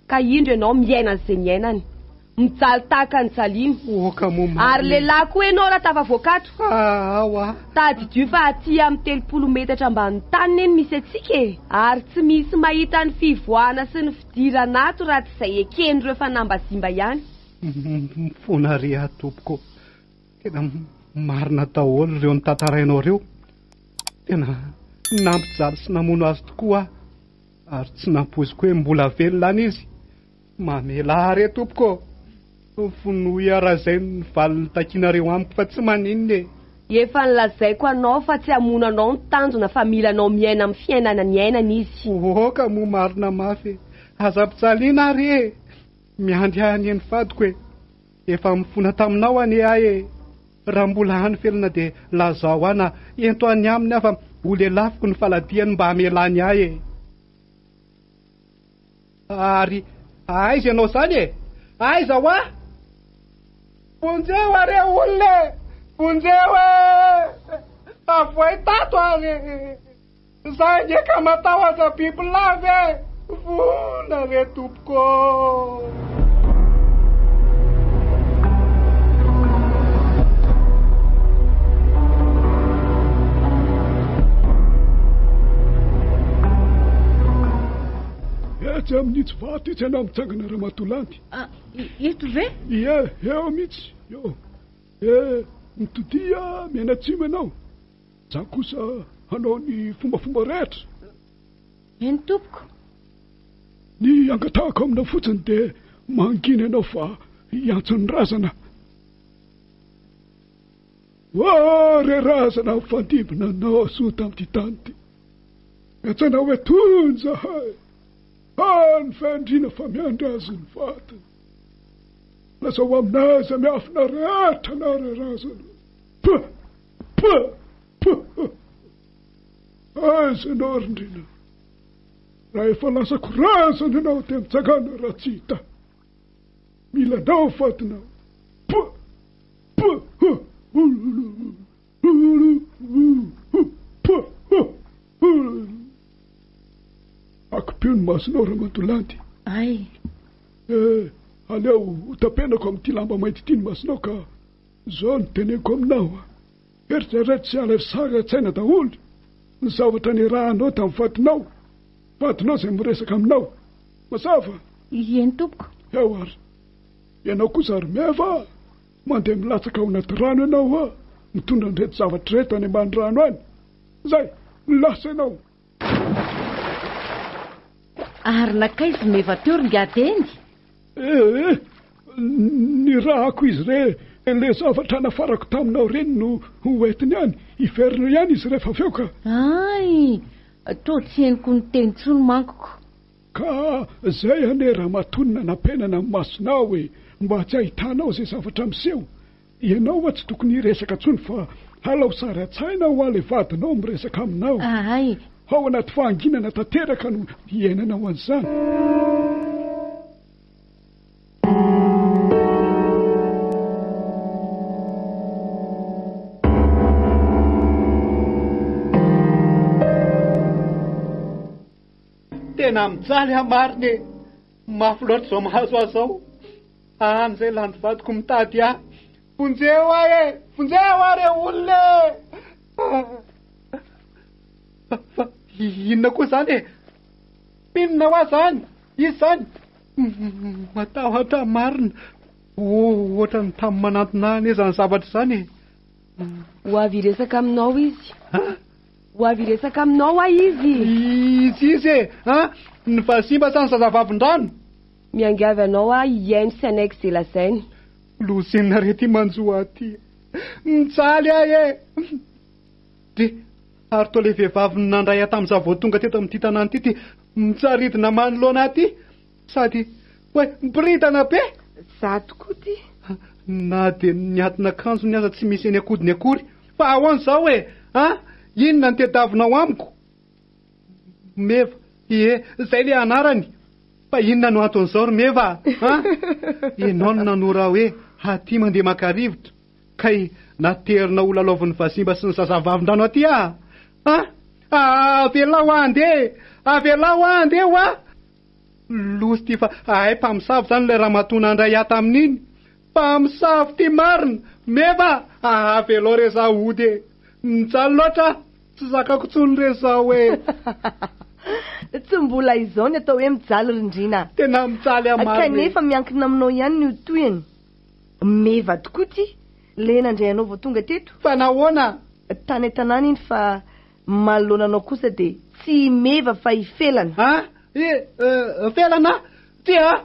[SPEAKER 5] Ka indro ianao miaina an'izay miainany. Mijaly tahaka ny jaliny.
[SPEAKER 2] Ka moa.
[SPEAKER 5] Ary lehilahy koa ianao raha tafavoakato.
[SPEAKER 2] Awa.
[SPEAKER 5] Tadidio fa aty amin'ny 30 metatra ambany tany eny misy antsika e. Ary tsy misy mahita ny fivoahana sy ny fidirana ato raha tsy izay eken'ireo fanambazimba ihany.
[SPEAKER 2] Mifona ary atompoko. Tena marina daholo ireo ny tantarainao ireo. Tena nampijaly sy namono azy tokoa ary tsy nampoziko hoe mbola velona any izy. Mamela ary tompoko. Fonoy arazay ny valiny takinareo amiko fa tsy maninona.
[SPEAKER 5] Efa nilazaiko anao fa tsy hamonanao ny tanjona fa milanao miaina amin'ny fiainana ny ainana izy.
[SPEAKER 2] Ka moa marina mafy. Aza mpijaliana ary e. Miandry any ny fadiko e. Efa mifona taminao ane ahy e. Raha mbola any felona dia lazao ana ento any aminy afa ho lelafiko ny faladiany mba hamelany ahy e. Ary aiza ianao izany e? Aiza ho a? Vonjeo are olona! Vonjeo e! Avoay tato ary! Zay nge ka matahotra bibilava e! Vona re tompoko!
[SPEAKER 4] Etsy amin'itsy vato itsy ianao mitsangana Ramatolanty.
[SPEAKER 1] Eto ve?
[SPEAKER 4] Ie, eo mihitsy. Eo. Mitodia miaina atsimo ianao. Za kosa hanao ny fombafomba rehetra.
[SPEAKER 1] Eny tompoko.
[SPEAKER 4] Ny angatahako aminao fotsiny dia mangina ianao fa hiantson'ny razana. Re razana mifandimina anao soa tamin'ity tany ty. Miantsana hoe tonja hay. Ny fandrina fa miandra azy ny vatany. Lasa ho aminazy miafina rehetra na rerazana. Aiza ianao rindrina. Raha efa lasa korazana ianao dia mitsangana raha tsy hita. Mila anao vadinao. Akopio ny masonao Ramatolanty.
[SPEAKER 1] Ay.
[SPEAKER 4] Aleo tapenako amin'ity lamba mainty ity ny masonao ka zao ny teneniko aminao. Eritreretra sy alarsara tsaina daholo. Ny zavatra nirahanao tamin'ny vadinao. Vadinao izay miresaka aminao. Mazava?
[SPEAKER 1] Eny tompoko.
[SPEAKER 4] Eo ary. Ianao kosa ary meva. Mandeha milatsaka ao anaty rano ianao mitondra an'ireto zavatra reto any ambany rano any. Zay, milasa ianao.
[SPEAKER 1] Ary nakaizy meva teo ringadeny.
[SPEAKER 4] Ny rahako izy le zavatra nafarako taminao reny no hoentiny ihany. Iverina ihany izy rehefa aveo ka.
[SPEAKER 1] Ay, to tsy henoko ny teny tsony mankoko.
[SPEAKER 4] Ka zay ane raha matonina nampenana amin'ny masonao hoe mba tsy ahitanao izay zavatra miseho. Ianao fa tsy tokony hiresaka tsony fa halao sary an-tsaina ho ale vadinao miresaka aminao.
[SPEAKER 1] Ay.
[SPEAKER 4] Ao anaty fahanginana tanteraka no hiainanao an'izany.
[SPEAKER 2] Tena mijaly hamariny. mafy loatra zao mahazo azao. Any zay landy vadiko mitady ahy. Vonjeo ahy e, vonjeo ary olona fa inona koa zany e? Inona ho azy zany? Izy zany? Matahotra marina. Ohatra ny tamin'ny manantona any zany zavatra zany e.
[SPEAKER 5] Ho avy resaka aminao izy. Ho avy resaka aminao a izy.
[SPEAKER 2] Izy e, ny vasimba sa ny zazavavin-drano.
[SPEAKER 5] Miangavy anao a iaino sy anaiky izay lazainy.
[SPEAKER 2] Lozenina rety manjoa aty. Mitsaly ahy e. De ary toa le vehivavy nandray tamin'izao vao tonga teto amin'ity tanàna ity mitsaridina manoloana aty. Sady mipiritana be.
[SPEAKER 3] Za tokoa ty.
[SPEAKER 2] Na de niatona akanjo ny aza tsy misy eny akodiny akory. Fa ahoana zao e? Inona ny tediavinao amiko? Meva, zay le anarany. Fa inona no anton'izao ry Meva? Ianao no nanora hoe aty mandeha maka-rivotra. Kay naterina ho lalaovan'ny vasimba sy ny zazavavin-drano aty avelao andeha. Avelao andeha ho a. Losy ty fa mpamosavy zany le raha matona andray ato amin'iny. Mpamosavy ty marina. Meva, avelao re zaho ody. Mijaly loatra, tsy zakako tsony re zaho e.
[SPEAKER 3] Tsy mbola izao ny atao hoe mijaly rindrina.
[SPEAKER 2] Tena mijaly amarina.
[SPEAKER 3] Kanefa miankina aminao ihany ny toyany. Meva tokoa ty. Le nandray anao vao tonga teto.
[SPEAKER 2] Fa nahoana?
[SPEAKER 3] Tany tanàna iny fa malonanao kosa de tsy Meva fa ifelana.
[SPEAKER 2] Felana? Tia,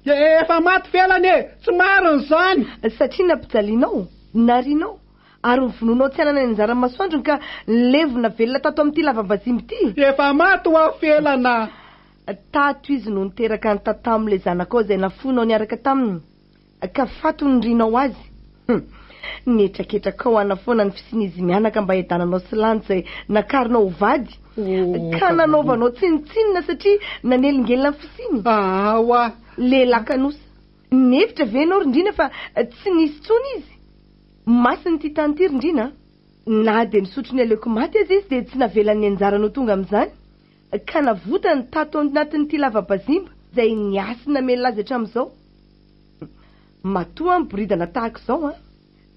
[SPEAKER 2] efa maty felana e. Tsy marina zany.
[SPEAKER 3] Satria nampijalianao, narinao. Ary nyvononao tsy anana ny anjara masoandrony ka levona velona tato amin'ity lavam-bazimby ity.
[SPEAKER 2] Efa maty ho felana.
[SPEAKER 3] Tato izy no niteraka ny tatamile zanakao izay nafonao niaraka taminy. Ka fato nindrinao azy. Nietraketrakao anafoana ny fisinizy mianaka mba hiadananao sy landy izay nakarinao ho vady. Ka nanaovanao tsinitsinina satria nanelingely ny fisiny. Lehilahy kanosa. Nevitra venao rindrina fa tsy nisy tsony izy. Masiny ty tany ty rindrina. Na de nisotro ny aleoko maty azy izy de tsy navelan'ny anjaranao tonga amin'izany. Ka navota ny tato anatin'ity lava-bazimba izay niasina mela azy hatramin'izao. Matoa miboridana tahaka izao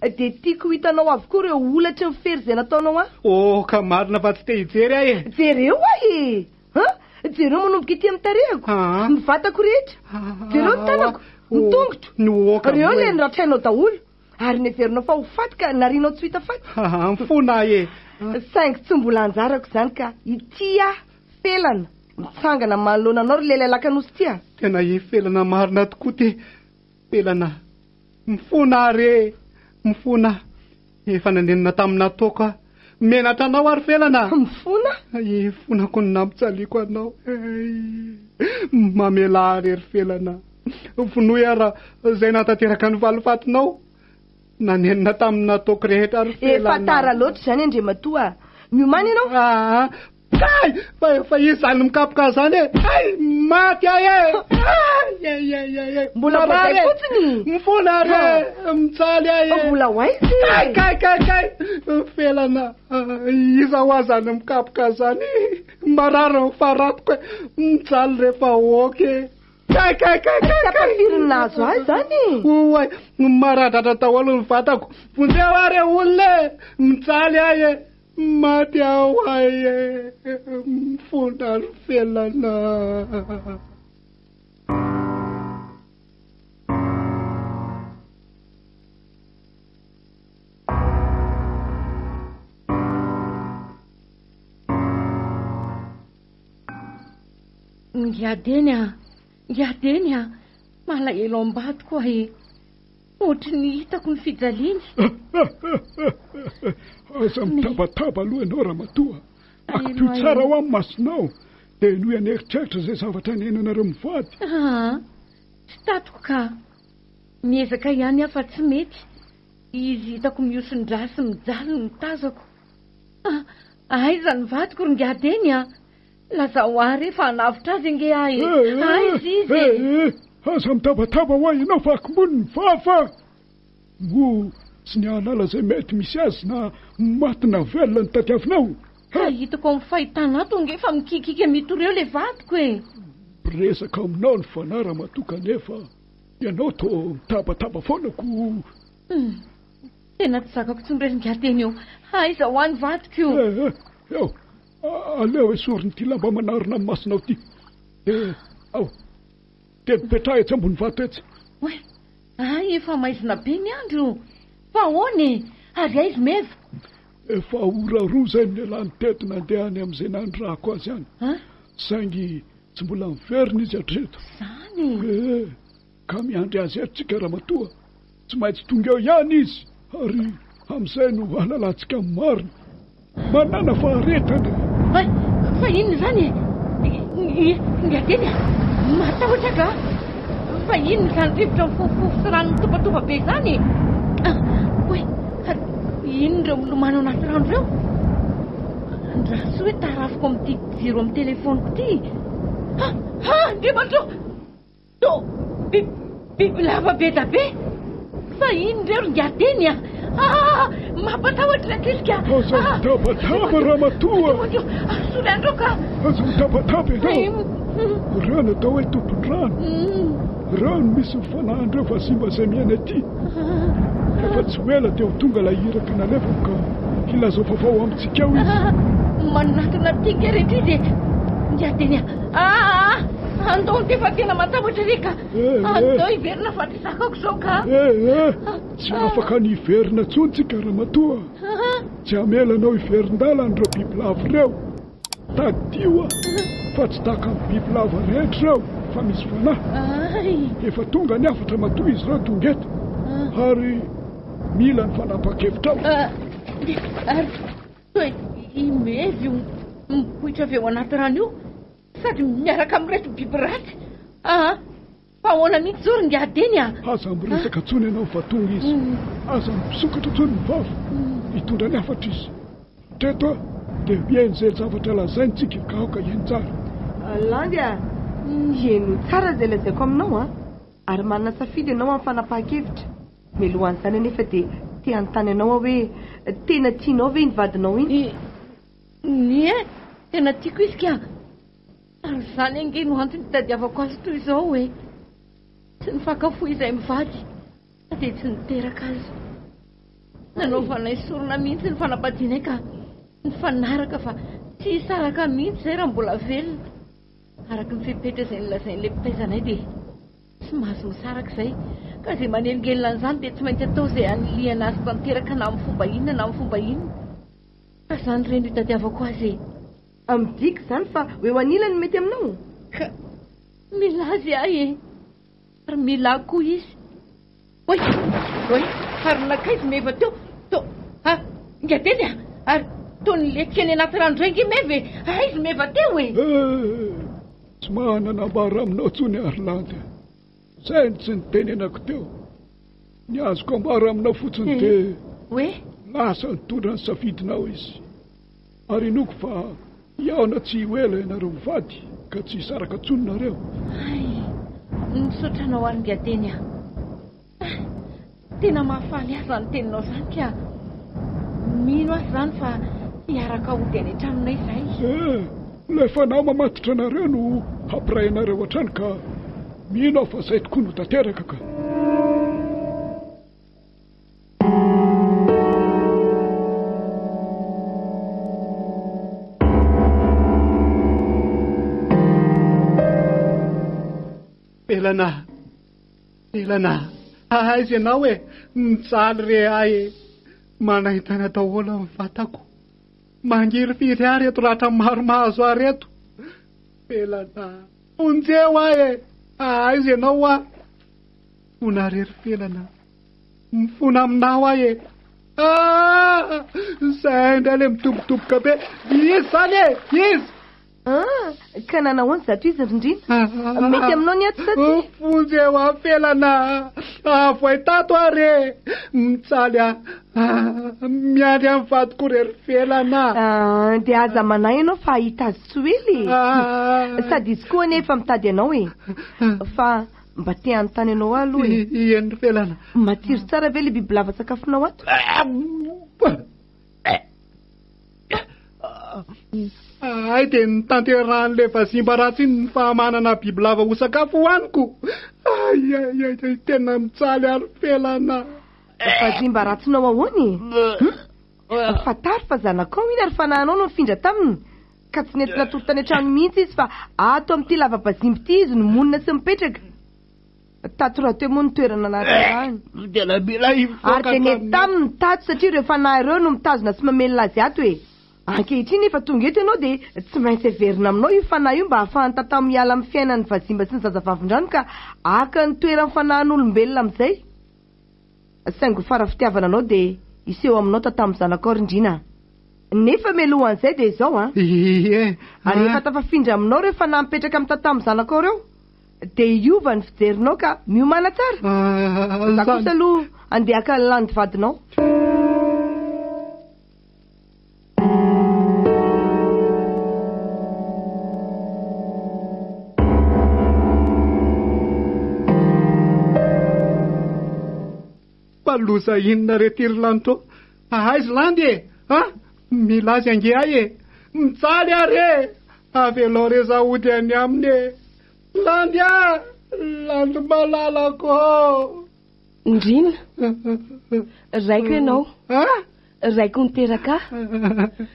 [SPEAKER 3] de tiako hitanao avokoa ireo olatry ny fery izay nataonao
[SPEAKER 2] ka marina fa tsy te hijery ahy e.
[SPEAKER 3] Jereo ahy jereo manomboka ity amin'ny tarehako. Ny vatako rehetra. Jereo ny tanako. Ny tongotro. Reo le niratrainao daholo. Ary neverinao fa ho faty ka narinao tsy hita faty.
[SPEAKER 2] Mifona e.
[SPEAKER 3] Saingy tsy mbola anjarako zany ka ity felana. Mitsangana manoloananao ry lehilahy lakanosy ty
[SPEAKER 2] Tena felana marina tokoa ty. Felana. Mifona re. Mifona. Efa nanenina tamina toka. Menatra anao ary felana.
[SPEAKER 3] Mifona?
[SPEAKER 2] Fonako ny nampitsaliako anao. Mamela ry felana. Vonoy ara zay natateraka ny valifatinao. Nanenina tamina toka rehetra ry felana.
[SPEAKER 3] Efa tara loatra zany Andriamatoa. Miomany ianao?
[SPEAKER 2] Fa izy zany mikapoka zany e. Maty ahy e.
[SPEAKER 3] Mbola voazay fotsiny.
[SPEAKER 2] Mifona re. Mitsaly ahy e.
[SPEAKER 3] Mbola hoaizy.
[SPEAKER 2] Kay. Felana. Iza ho azany mikapoka zany. Marary ny faratiko e. Mitsaly rehefa oke. Kay.
[SPEAKER 3] Tapafiry nazo azy zany.
[SPEAKER 2] Oay. Maradratra daholo ny vatako. Vonjeo ary olona. Mitsaly ahy e. Maty aho ahy e. Mifona ry felana.
[SPEAKER 1] Ngiadeny malahelo ambadiko ahy. Ohatry ny hitako ny fijaliany.
[SPEAKER 4] Aza mitabataba aloha ianao Ramatoa. Akitoy tsara ho amin'ny masonao. Dia no ianeritreritra izay zavatra nenanareo mivady.
[SPEAKER 1] Tsy tatiko ka. Miezaka ihany aho fa tsy mety. Izy hitako miosondraha sy mijaly ny tazako. Aiza ny vadiko ry ngiadeny Laza ho ary fa hanavitra azy nge ahy. Izy.
[SPEAKER 4] Aza mitabataba ho ahy ianao fa akombony ny fafa. Tsy ny alala izay mety misy azy na matina velona ny tadiavinao.
[SPEAKER 1] Hitako amin'ny fahitana ato nge fa mikikika mitoreo le vadiko e.
[SPEAKER 4] resaka aminao ny fanara matoka nefa ianao to mitabataba foanako.
[SPEAKER 1] Tena tsy zakako tsy miresingateny io. Aiza ho any vadiko io.
[SPEAKER 4] Eo aleo esoriny ty lamba manarina amin'ny masinao ty. Ao de mipetraha etsy ambony vato etsy.
[SPEAKER 1] Oe, efa maizina be ny andro. Fa ahoany ary aizy meva.
[SPEAKER 4] Efa ora roa zay nialany teto nandeha any amin'izay nandrahako azy any. Saingy tsy mbola miverina izy hatreto.
[SPEAKER 1] Zany.
[SPEAKER 4] Ka miandry azy erytsika ramatoa. Tsy maintsy tonga eo ihany izy. Ary amin'izay no halalantsika marina. Manana faharetana.
[SPEAKER 1] Fa inona zany? Ngateny matahotra ka? Fa inona zany rivotra mifofofo sy rano mitopatopa be zany? Oe, inona reo milomano anaty rano reo? Andraso hoe tarafiko amin'ity jiro amin'ny telefoniko ty. Andriamanitro! Biby lava be da be. Fa inona reo ngateny mampatahotra ankisika.
[SPEAKER 4] Aza mitabataba ramatoa.
[SPEAKER 1] Solandro ka.
[SPEAKER 4] Aza mitabataba ianao. Rano atao hoe tompon-drano. Rano misy mifanahindreo fa simba izay miaina aty. Efa tsy hoela dia ho tonga lahiraka nalevako ka hilaza vaovao amintsika eo izy.
[SPEAKER 1] Manatona tika rehetra izy. Ngateny andao ny tefa tena matahotra reka. Andao hiverina fa tsy zakako zao ka.
[SPEAKER 4] Tsy afaka ny hiverina tsontsika ramatoa. Tsy amelanao hiverin-dala nyreo bibilava ireo. Tadio fa tsy taka ny bibilava rehetra ireo fa misy fanahy. Efa tonga ny afatra matoa izy ireo tongeta. Ary mila ny fanapa-kevitra
[SPEAKER 1] ary toe imevy mipoitra avy eo anaty rano io sady miaraka amin'ireto biby ratsy. Fa ahoana mihitsy zao ry ngateny
[SPEAKER 4] aza miresaka tsony ianao fa tonga izy. Aza misokatra tsony ny vava hitondra ny afatra izy. Treto dia mien'izay zavatra lazaintsika ka aoka iany tsara.
[SPEAKER 3] Landy eno tsara zay lazaiko aminao ary manana safidy ianao amin'ny fanapahan-kevitra. Melohan'izany anefa dia te anontany ianao hoe tena tianao ve nyvadinao iny?
[SPEAKER 1] Tena tiako izy ka. Ary izany ange no antony tadiavako azy toy izao hoe tsy nifakafo izay mivady dia tsy niteraka azy. Nanaovana isorona mihitsy ny fanambadianay ka nifanaraka fa tsy hisaraka mihitsy izay raha mbola velona. Araka ny fepetra izay nilazain'ilay mpitaizanay dia tsy mahazo misaraka izay. Ka izay manelingelina an'izany dia tsy maintsy atao izay aniliana azy tanteraka na amin'ny fomba inona na amin'ny fomba inona. Ka izany reno itadiavako azy.
[SPEAKER 3] Amidika izany fa eo anila no mety aminao.
[SPEAKER 1] Ka mila azy ary mila koa izy. Oe, ary nakaizy meva teo. Ngateny ary tony letsika any anaty rano iray nge meva izy meva teo
[SPEAKER 4] tsy manana ambara aminao tsony Arlandy. Zay ny tsy nitenenako teo. Ny azoko ambara aminao fotsiny dia
[SPEAKER 1] hoe
[SPEAKER 4] lasa nitondra ny safidinao izy. Ary inoko fa iaona tsy hoela ianareo mivady ka tsy hisaraka tsononareo.
[SPEAKER 1] Nisotranao ary ngateny tena mahafaly azy ny teninao zany ka mino azy zany fa hiaraka hody any an-tranonay izay.
[SPEAKER 4] Lefa nao mamatotra anareo no hampiray anareo an-trano ka mino aho fa izay tokoa no tanteraka ka.
[SPEAKER 2] Elana aizy ianao hoe mijaly re ahy manahitana daholo amin'ny vatako mangiry firy ary eto ratra maro mahazo ary eto. Elana onjeo ahy aizy ianao fona rery felana mifona aminao ahy zay indray le mitobotoboka be izy zany izy.
[SPEAKER 3] Ka nanahoany zato izy indrindra mety aminao ny ato saty
[SPEAKER 2] fonjy eo afelana voitato ary mitsaly miandry amin'ny vadiko rery felana.
[SPEAKER 3] dia aza manahy ianao fa hahita azy tsy oely sady izy koa nefa mitady ianao fa mba te anontany ianao aloha
[SPEAKER 2] eny felana
[SPEAKER 3] matsiro tsara ve le biby lava sakafonao ato?
[SPEAKER 2] Ay dia nitanteran'ilay vazimba ratsy ny fahamanana biby lava ho sakafo hoaniko. Ay, tena mitsaly ary felana.
[SPEAKER 3] Vazimba ratsinao ahoany? Fatary fa zanakao iny ary fanahinao no mifindra taminy. Ka tsy nentina torotany an-trano mihitsy izy fa ato amin'ity lava-bazimba ity izy no monina sy mipetraka. Tato raha teo moa ny toerana nahatrahany. Ary dia nety taminy ny tato satria ireo fanahy ireo no mitazona sy mamelona azy ato e. Ankehitriny efa tonga eto ianao dia tsy maintsy heverina aminao io fanahy io mba ahafahany tantao miala amin'ny fiainan'ny vazimba sy ny zazavavin-drano ka aka ny toeran'ny fanahin'olombelona amin'izay. Saingo fara fitiavana anao dia iseho aminao tamin'ny zanakao rindrina. Nefa melohan'izay dia izao ary efa tafafindra aminao ireo fanahy mipetraka amin'ny tamin'ny zanakao ireo dia iova ny fijerinao ka miomana tsara. Za kosa aloha andeha haka ny landy vadinao.
[SPEAKER 2] Paloza inona retiry lanitro. Aizy landy e. Milazy ange ay e. Mitsaly ary e. Avelao re zaody any aminy e. Landy landy malalako.
[SPEAKER 5] Ndrina raiko ianao. Raiko niteraka.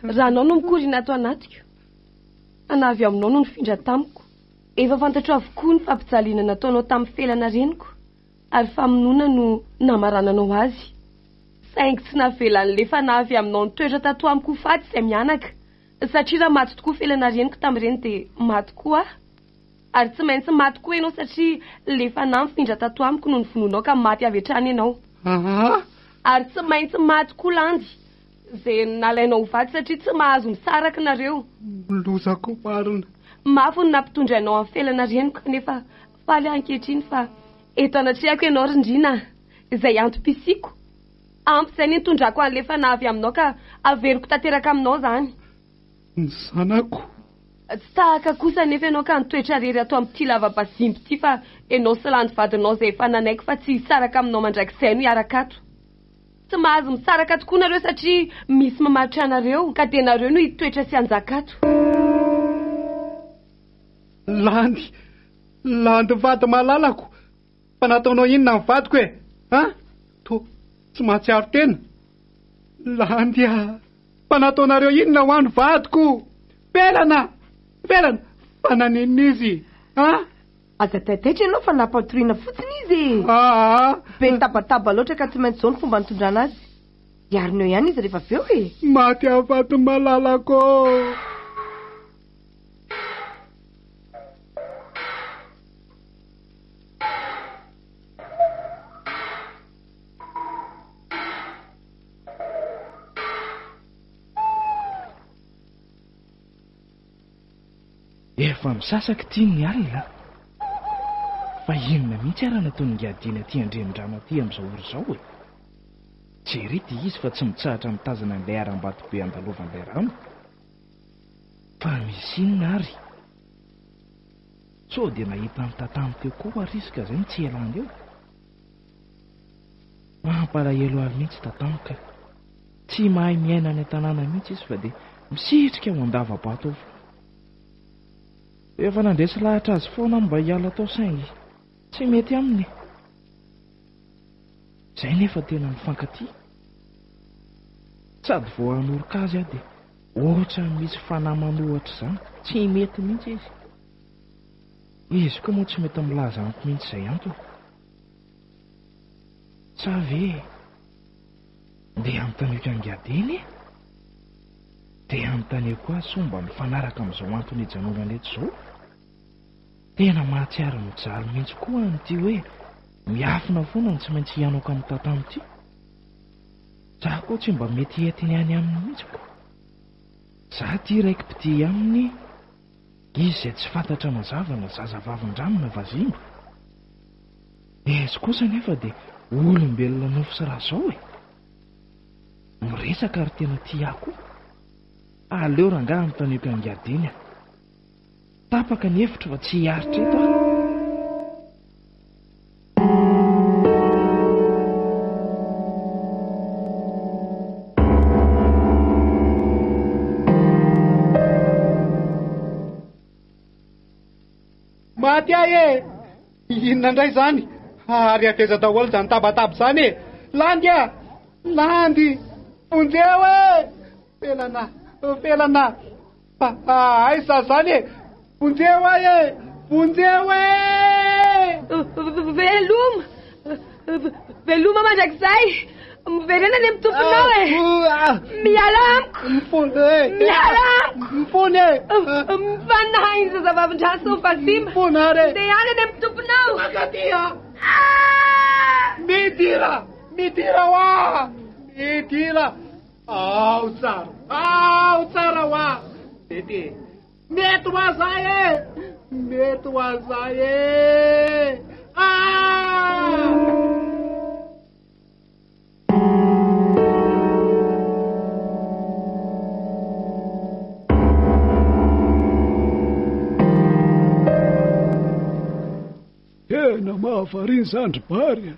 [SPEAKER 5] Raha anao no mikorina ato anatiko, anavy aminao no nifindra tamiko. Efa fantatro avokoa ny fampijaliana nataonao tamin'ny felana reniko, ary famonoana no namarananao azy. Saingy tsy navelan'le fanavy aminao nitoetra tato amiko faty izay mianaka, satria raha maty tokoa felana reniko tamin'ireny dia maty koa. Ary tsy maintsy maty koa ianao satria le fanahy mifindra tato amiko no nivononao ka maty avy hatrany ianao. Ary tsy maintsy maty koa landy izay nalainao vaty satria tsy mahazo misaraka nareo.
[SPEAKER 2] Lozako marina.
[SPEAKER 5] Mafy no nampitondra ianao amin'ny felana reniko kanefa faly ankehitriny fa eto anatriako ianao rindrina izay antom-pisiko. Ampy izay nitondrako an'le fanavy aminao ka averiko tanteraka aminao zany.
[SPEAKER 2] Ny zanako.
[SPEAKER 5] Tsy tahaka kosa nefa ianao ka nitoetra rery ato amin'ity lava-bazimba ity fa ianao sy landy vadinao izay efa nanaiko fa tsy hisaraka aminao mandrakizay no hiaraka ato. Tsy mahazo misaraka tokoa nareo satria misy mamaritra anareo ka dia nareo no hitoetra sy hanjaka ato.
[SPEAKER 2] Landy vady malalako. Fa nataonao inona ny vadiko e? To tsy mahatsiaro tena. Landy fa nataonareo inona ho an'ny vadiko? Velana fa nanenina izy.
[SPEAKER 3] Aza taitaitra ianao fa nampatoriana fotsiny izy. Be tabataba loatra ka tsy maintsy izao ny fomba nitondrana azy. Diarineo ihany izy rehefa avy eo e.
[SPEAKER 2] Maty avady malalako.
[SPEAKER 6] Efa misasaka tiany ny alina. Fa inona mihitsy ara nataony ngiadina aty andrenin-drano aty amin'izao ora izao e. Jerity izy fa tsy mitsahatra mitazana an'ilay aram-bato be andalovan'ilay rano. Fa misy inona ary? Sao dia nahita ny tatamy teo koa ariska izay tsy elany eo. Mampalahelo aly mihitsy tatamika. Tsy mahay miaina any an-tanàna mihitsy izy fa dia misitrika ao andava-bato ao. Efa nandresy lahatra azy foana mba hiala tao saingy tsy mety aminy. Izay nefa tena mifankatia. Sady vao hanoroka azy aho dia ohatra misy fanahy manohatra izany. Tsy mety mihitsy izy. Izy koa moa tsy mety milaza amiko mihitsy izay antony. Sa ve dia anontaniako angiadiny e? Dia anontaniako azy sao mba mifanaraka amin'izao antony hijanonana eto izao. Tena mahatsiaro mijaly mihitsy koa an'ity hoe miafina foana ny tsy maintsy hianoko amin'ny tatamo ity. Za koa tsy mba mety entiny any aminy mihitsy koa. Za ty raiky piti aminy izy izay tsy fantatra mazava na zazavavin-drano na vazimba. Izy kosa nefa dia olombelona nofo sy raha zao e. Miresaka ary tena tiako. Aleo rangaha anontaniako angiadiny. Tapaka ny hevitra fa tsy hiaritra eto aho.
[SPEAKER 2] aty ahy e. Inona indray zany? Ary ateza daholo zany tabataba zany e. Landy a, landy, vonjeo e. Felana. Aiza zany e. Vonjeo ahy e. Vonjeo e.
[SPEAKER 5] Veloma mandrakizay. Miverena any amin'ny tomponao e. Miala amiko. Miala amiko.
[SPEAKER 2] Mipony e.
[SPEAKER 5] Mifanahy ny zazavavin-draso fasimba.
[SPEAKER 2] Miponare.
[SPEAKER 5] Dia any any amin'ny tomponao.
[SPEAKER 2] Makatia. Midira wa. Midira. Ao tsara wa. Mety ho azay e.
[SPEAKER 4] Tena mahavariny zandry bary.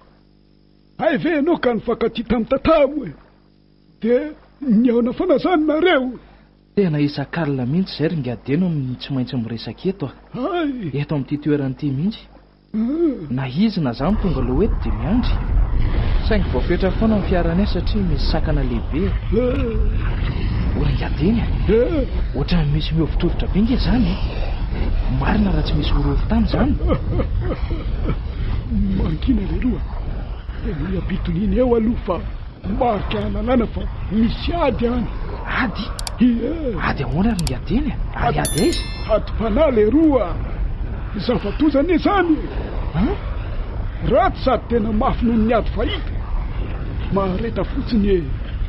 [SPEAKER 4] Ay ve anao ka nifankatia tamin'ny tatamo e. Dia niaona fanazanonareo.
[SPEAKER 6] Tena isan-karila mihitsy zay ringadeno amin'ny tsy maintsy miresaka eto eto amin'ity toeran'ity mihitsy. Na izy na zany tonga loha eto dia miandry. Saingy voafetra foana amin'ny fiarany satria misy sakana lehibe. Ringadeny ohatrany misy miovitrovotra be nge zany. Marina raha tsy misy orovo tany zany.
[SPEAKER 4] Mankina le roa. Dia apitoliny eo aloha fa marika halalana fa misy ady any.
[SPEAKER 6] Ady? Ady ahoana ringadeny? Ary ady aiza?
[SPEAKER 4] Ady fanahy le roa. Zavatozany zany. Ratsy sady tena mafy noho ny ady fahita. Mahareta fotsiny e.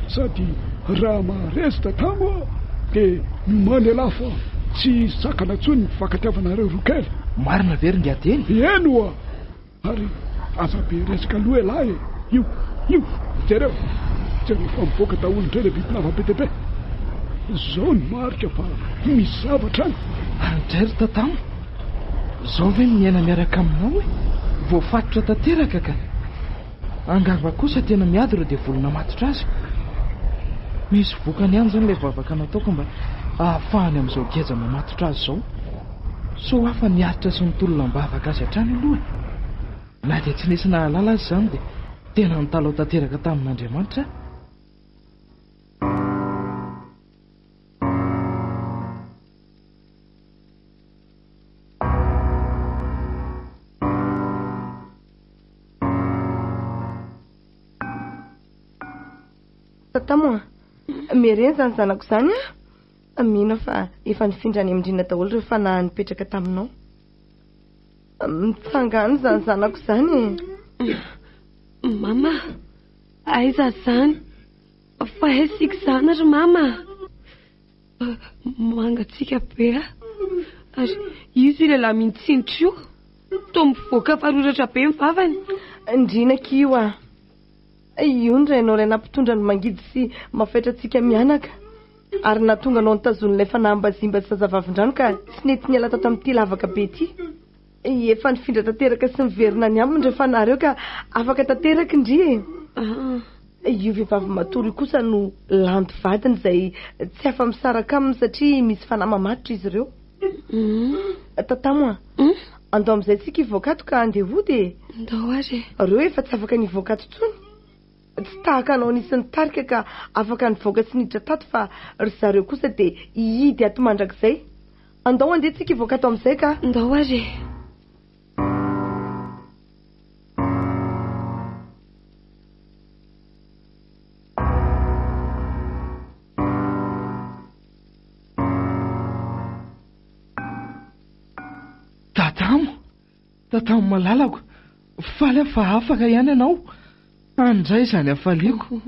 [SPEAKER 4] Sady raha maharesy tatamo dia mimany alafa tsy sakana tsony mifankatiavanareo rokely.
[SPEAKER 6] Marina ve ringadeny?
[SPEAKER 4] Eno ary aza be resaka aloha lahy e. Io jereo fa mivoaka daholo indray le bibinava be dia be. Zao ny marika fa misy zavatra any.
[SPEAKER 6] Andray ry tatamo, zao ve miaina miaraka aminao e? Voafatotra tanteraka ka. Angamba kosa tena miady ireo dia volona matotra azy. Misy vokany ihany zany ilay vavaka nataoko mba ahafahany amin'izao geza mamatotra azy zao. So hafa niaritra sy nitolona mbavaka azy hatrany aloha. Na dia tsy nisy nahalala azy zany dia tena nitalao tanteraka tamin'Andriamanitra.
[SPEAKER 3] Tatamo mereny zany zanako zany mino fa efa nifindrany amindrina daholo ireo fanahy nipetraka taminao. Mitsangany zany zanako zany.
[SPEAKER 5] Mama, aiza zany? Fa esika zany ry mama. Mangatsika be ary izy lehilahy mintsintry io. Toa mivoaka faroratra be mivavany.
[SPEAKER 3] Ndrinaka io io ndray anao ilay nampitondra ny mangidy sy mafetratsika mianaka. Ary natonga anao nitazon'ilay fanahy mbazimba sy zazavavin-drano ka tsy nety niala tato amin'ity lavaka be ity. Efa nifindra tanteraka sy miverina ny aminy rehefa nareo ka afaka tanteraka ndry e. Io vehivavy matory kosa no landy vadiny izay tsy afa misaraka aminy satria misy fanahy mamatotra izy ireo. Tatamo andao amin'izay tsika hivoakato ka andeha hody.
[SPEAKER 5] Ndao ary.
[SPEAKER 3] Reo efa tsy afaka nivoakato tsony. Tsy tahaka anao nisy nitarika ka afaka nivoaka sy niditra tato fa ry zareo kosa dia hihidy ato mandrakizay. Andao andeha tsika hivoakato amin'izay ka.
[SPEAKER 5] Ndao ary.
[SPEAKER 6] Tatamo malalako. Faly fa afaka ihany ianao. Andray zany afaliako.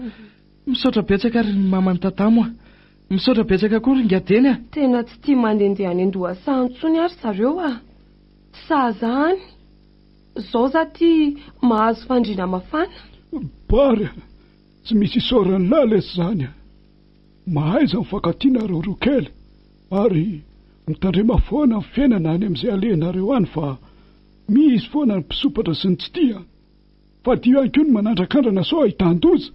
[SPEAKER 6] Misaotra betsaka ry mamany tatamo. Misaotra betsaka koa ringadeny.
[SPEAKER 5] Tena tsy tia mandehandeha any Andohasany intsony ary zareo Sa zany. Zao za tia mahazo fandriana mafana.
[SPEAKER 4] Bary, tsy misy isaorany lalesy zany. Mahaiza mifankatianareo rokely. Ary mitandrema foana ny fiainana any amin'izay alehanareo any fa misy foana ny mpisopatra sy ny tsy tia. Fa dio ihany koa ny manandrakandrana sao ahitan-doza.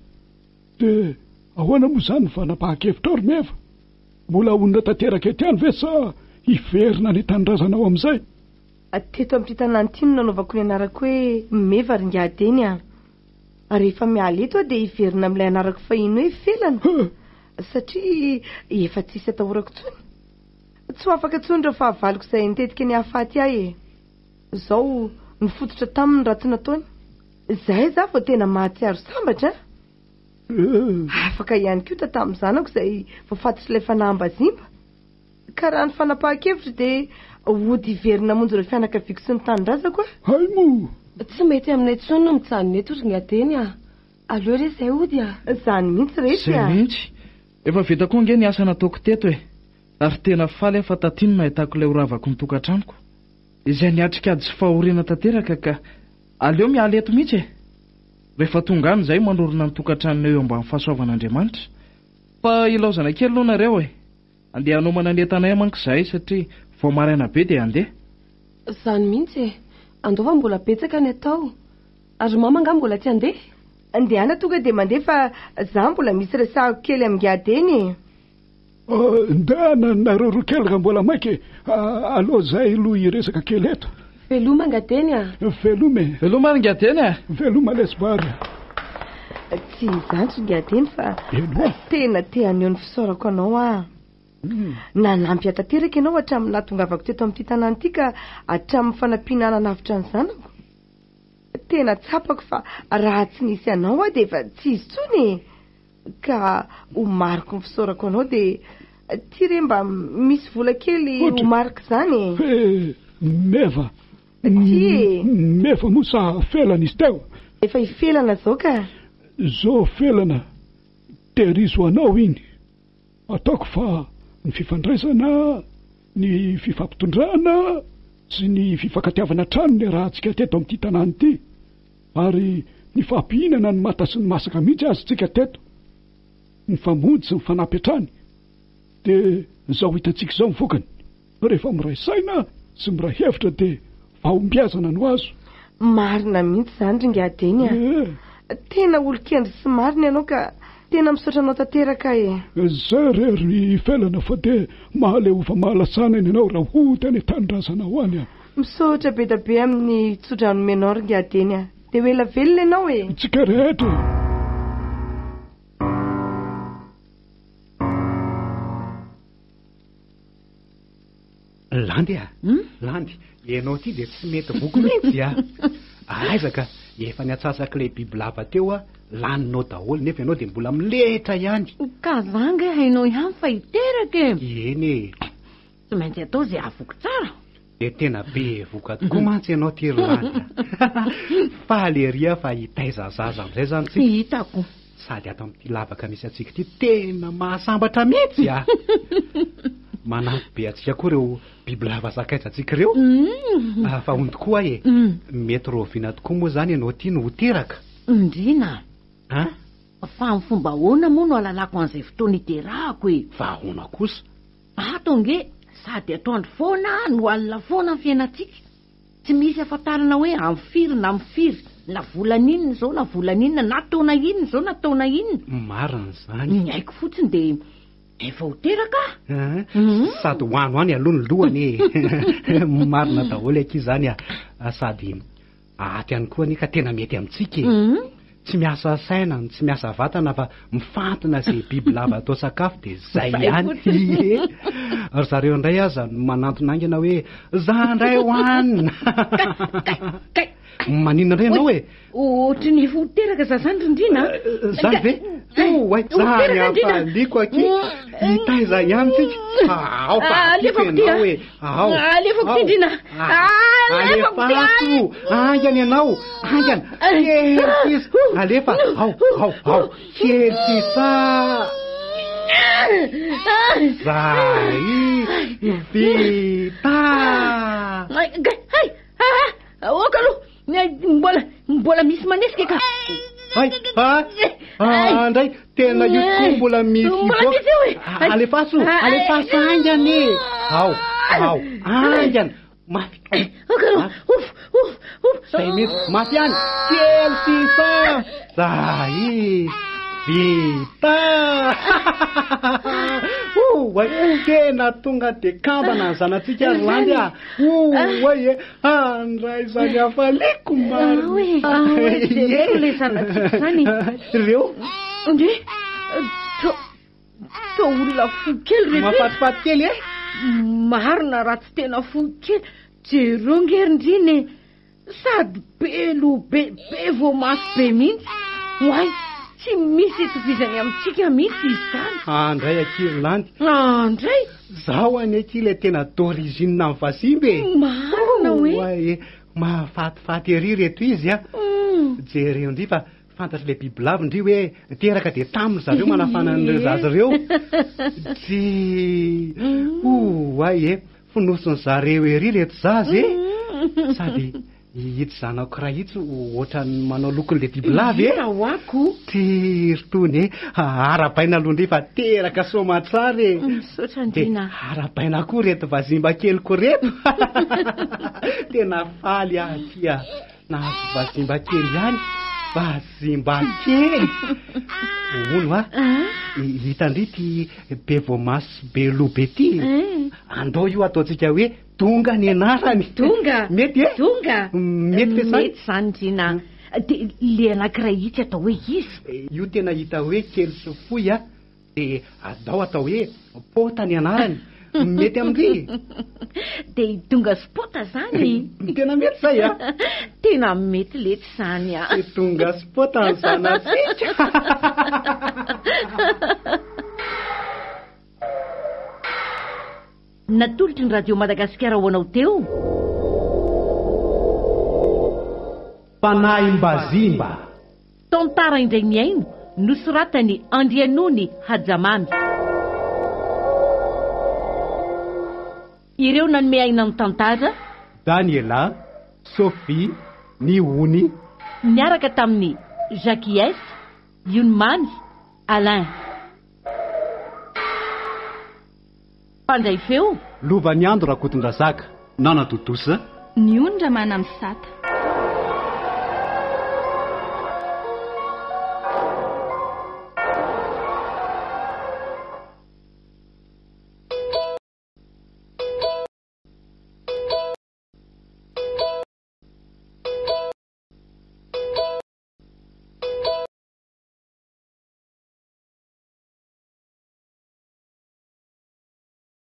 [SPEAKER 4] Dia ahoana moa zany fanapahakevitra ary meva. Mbola onona tanteraka ety any ve sa hiverina ny tanindrazanao amin'izay?
[SPEAKER 3] teto amin'ity tanàntiny nanaovako ny anarako hoe meva ringadeny rehefa miala eto dia hiverina amin'ilay anarako fahiny hoe felana satria efa tsisy atahorako tsony tsy ho afaka tsony ireo fahavaliko izay nitetika ny hahafaty ahy izao nifototra taminy raha tsy nataony izay za vao tena mahatsiaro sambatra afaka ihany koa tamin'ny zanako izay voafatotra ilay fanaham-bazimba ka raha ny fanapahan-kevitra dia ody hiverina monjy ireo fianakaviako sy ny tanindrazako
[SPEAKER 4] hay mo
[SPEAKER 5] tsy mety aminay tsony no mijanona eto ringadeny aleo re izay ody
[SPEAKER 3] zany mihitsy rehetra
[SPEAKER 6] zay mihitsy efa vita koa nge ny asa nataoko teto ary tena faly aho fa tatiny nahitako ilay horavako ny tokantranoko izay niatrika ady sy fahoriana tanteraka ka aleo miala eto mihitsy rehefa tonga any izay manorona ny tokantranona eo ambany fahasoavan'Andriamanitra fa ilaozana kely aloha nareo andeha hanomana ny entanay manko izahay satria vao maraina be dia andeha
[SPEAKER 5] zany mihitsy andova mbola betsaka ny atao ary mama nga mbola tsy andeha
[SPEAKER 3] andehana tonga dia mandeha fa za mbola misy resahako kely amin'ngadeny
[SPEAKER 4] ndehana nareo roa kely ka mbola mainky aloha zay aloha hiresaka kely eto
[SPEAKER 5] veloma ngadeny
[SPEAKER 6] veloma ringadeny
[SPEAKER 4] veloma lesbary
[SPEAKER 3] tsy izany ngadeny fa tena teaneo ny fisaorako anao nanampy atanteraka ianao hatramin'ny nahatongavako teto amin'ity tanàna ity ka hatramin'ny fanampianana navitra ny zanako tena tsapako fa raha tsy nisy anao dia efa tsy izy tsony ka homariko ny fisaorako anao dia ty re mba misy vola kely homariko zany
[SPEAKER 4] meva mosa felana izy teo
[SPEAKER 3] efa hifelana zao ka
[SPEAKER 4] zao felana terizo anao iny ataoko fa ny fifandraisana ny fifampitondrana sy ny fifankatiavana trano le raha antsika teto amin'ity tanàna ity ary ny fampihinana ny mata sy ny masaka mihitsy azy tsika teto ny famody sy ny fanampy hatrany dia zao hitantsika izao mivokany rehefa miray saina sy miray hevitra dia vahombiazana no azo
[SPEAKER 3] marina mihitsy zany ringadeny tena olo-kendry sy marina ianao ka tena misaotra anao tanteraka
[SPEAKER 4] zay rery felana fa dia mahaleova mahalasana iny ianao raha hota any tanindrazana ho any
[SPEAKER 3] misaotra be da be amin'ny tsodranomenao ringadeny dia ho ela velona ianao
[SPEAKER 4] tsika rehetra
[SPEAKER 2] landy landy ianao ty dia tsy mety voko mihitsy aizaka efa ny atsasaka ilay biby lava teo laninao daholo nefa ianao dia mbola milehitra ihany
[SPEAKER 1] ka zanga hainao ihany fa hiteraka
[SPEAKER 2] eny
[SPEAKER 1] tsy maintsy atao izay ahavoky tsara
[SPEAKER 2] dia tena be voka tokoa mantsy ianao ty landy faleria fa hitaiza zaza amin'izay zany tsy
[SPEAKER 1] hitako
[SPEAKER 2] sady ato amin'ity lavaka misy atsika ity tena mahasambatra mihitsy manampy be atsika koa ireo biby lava sakaiza atsika ireo fa ono tokoa mety roviana tokoa moa zany ianao ty no hoteraka
[SPEAKER 1] indrina fa ny fomba hoana moa no alalako an'izay fotoana iterahako
[SPEAKER 2] fa ahoana kosa
[SPEAKER 1] atonge sady atoandro foana no alina foana ny fiainantsika tsy misy afantarana hoe amfiry na mifiry na volan'inona zao na volan'inona na taona inona zao na taona inona
[SPEAKER 2] marina zany
[SPEAKER 1] ny haiko fotsiny dia efa hoteraka
[SPEAKER 2] sady hoano any aloha ny lohany marina daholo aky zany sady aty any koa ka tena mety amintsika tsy miasa saina tsy miasa vatana fa mifantona zay biby lava atao sakafo dia zay ihany ary zareo indray aza manantona angana hoe za ndray hoanina maninona indray ianao
[SPEAKER 1] ohatry ny hoteraka za zany rindrina
[SPEAKER 2] zany ve zany afaliko aky hitaiza ihany tsika
[SPEAKER 1] alefako tindrina
[SPEAKER 2] alefaso angany ianao angany helsis alefa ao helsisa zay vita
[SPEAKER 1] okalo mbola misy manesika ka
[SPEAKER 2] andray tena io tokoa mbola misy alefaso angany ao angany mafy zay misy mafy any kely sisa zay vita tena tonga de kambana ny zanatsika Landy e andray zany afaleko
[SPEAKER 1] le zanatsika zany
[SPEAKER 2] ireo
[SPEAKER 1] nde to olona fo kely
[SPEAKER 2] mafatifaty kely e
[SPEAKER 1] marina raha tsy tena fo kely jereo ngerindriny sady be vo maso be mihitsy hoay tsy misy itovizany amintsika mihitsy izy zany
[SPEAKER 2] andray akily Landy
[SPEAKER 1] andray
[SPEAKER 2] zaho any akily tena d'origine ny vasimbe
[SPEAKER 1] marina
[SPEAKER 2] hoe mahafatifaty ery reto izy a jereo ndry fa fantatry le bibilava ndry hoe teraka de taminy zareo manafana an'ireo zazy ireo tsy finosony zareo ery reto zazy sady hitsy zanako raha hitsy ohatrany manao lokon'le bibilava
[SPEAKER 1] hoako
[SPEAKER 2] ty ritony arabaina aloha ndry fa teraka somatsara
[SPEAKER 1] de
[SPEAKER 2] arabaina koa reto vazimba keliko reto tena faly atia nahazo vazimba kely ihany vazimba kely ono hitandry ty be vomaso be lobe ty andao io ataotsika hoe tonga ny anarany mety
[SPEAKER 1] mety zany drina de le anankiray hitsy atao hoe izy
[SPEAKER 2] io tena hita hoe kely sy foy de atao hoe pota ny anarany mety amindry
[SPEAKER 1] de tonga spota zany
[SPEAKER 2] tena mety zay
[SPEAKER 1] tena mety letsy zany
[SPEAKER 2] tonga spota ny zanatsika
[SPEAKER 1] natolotry ny radio Madagasikara ho anao teo
[SPEAKER 2] Panahy Mbazimba
[SPEAKER 1] tantara indray miaino nosoratany Andrianony Hajamamy ireo nanome aina ny tantara
[SPEAKER 2] Daniela Sophie Niony
[SPEAKER 1] miaraka tamin'ny Jacques Yunmany Alain pandray feo
[SPEAKER 2] Lovaniandro Rakotondrazaka Nana Totosa
[SPEAKER 7] Niondra Manamsata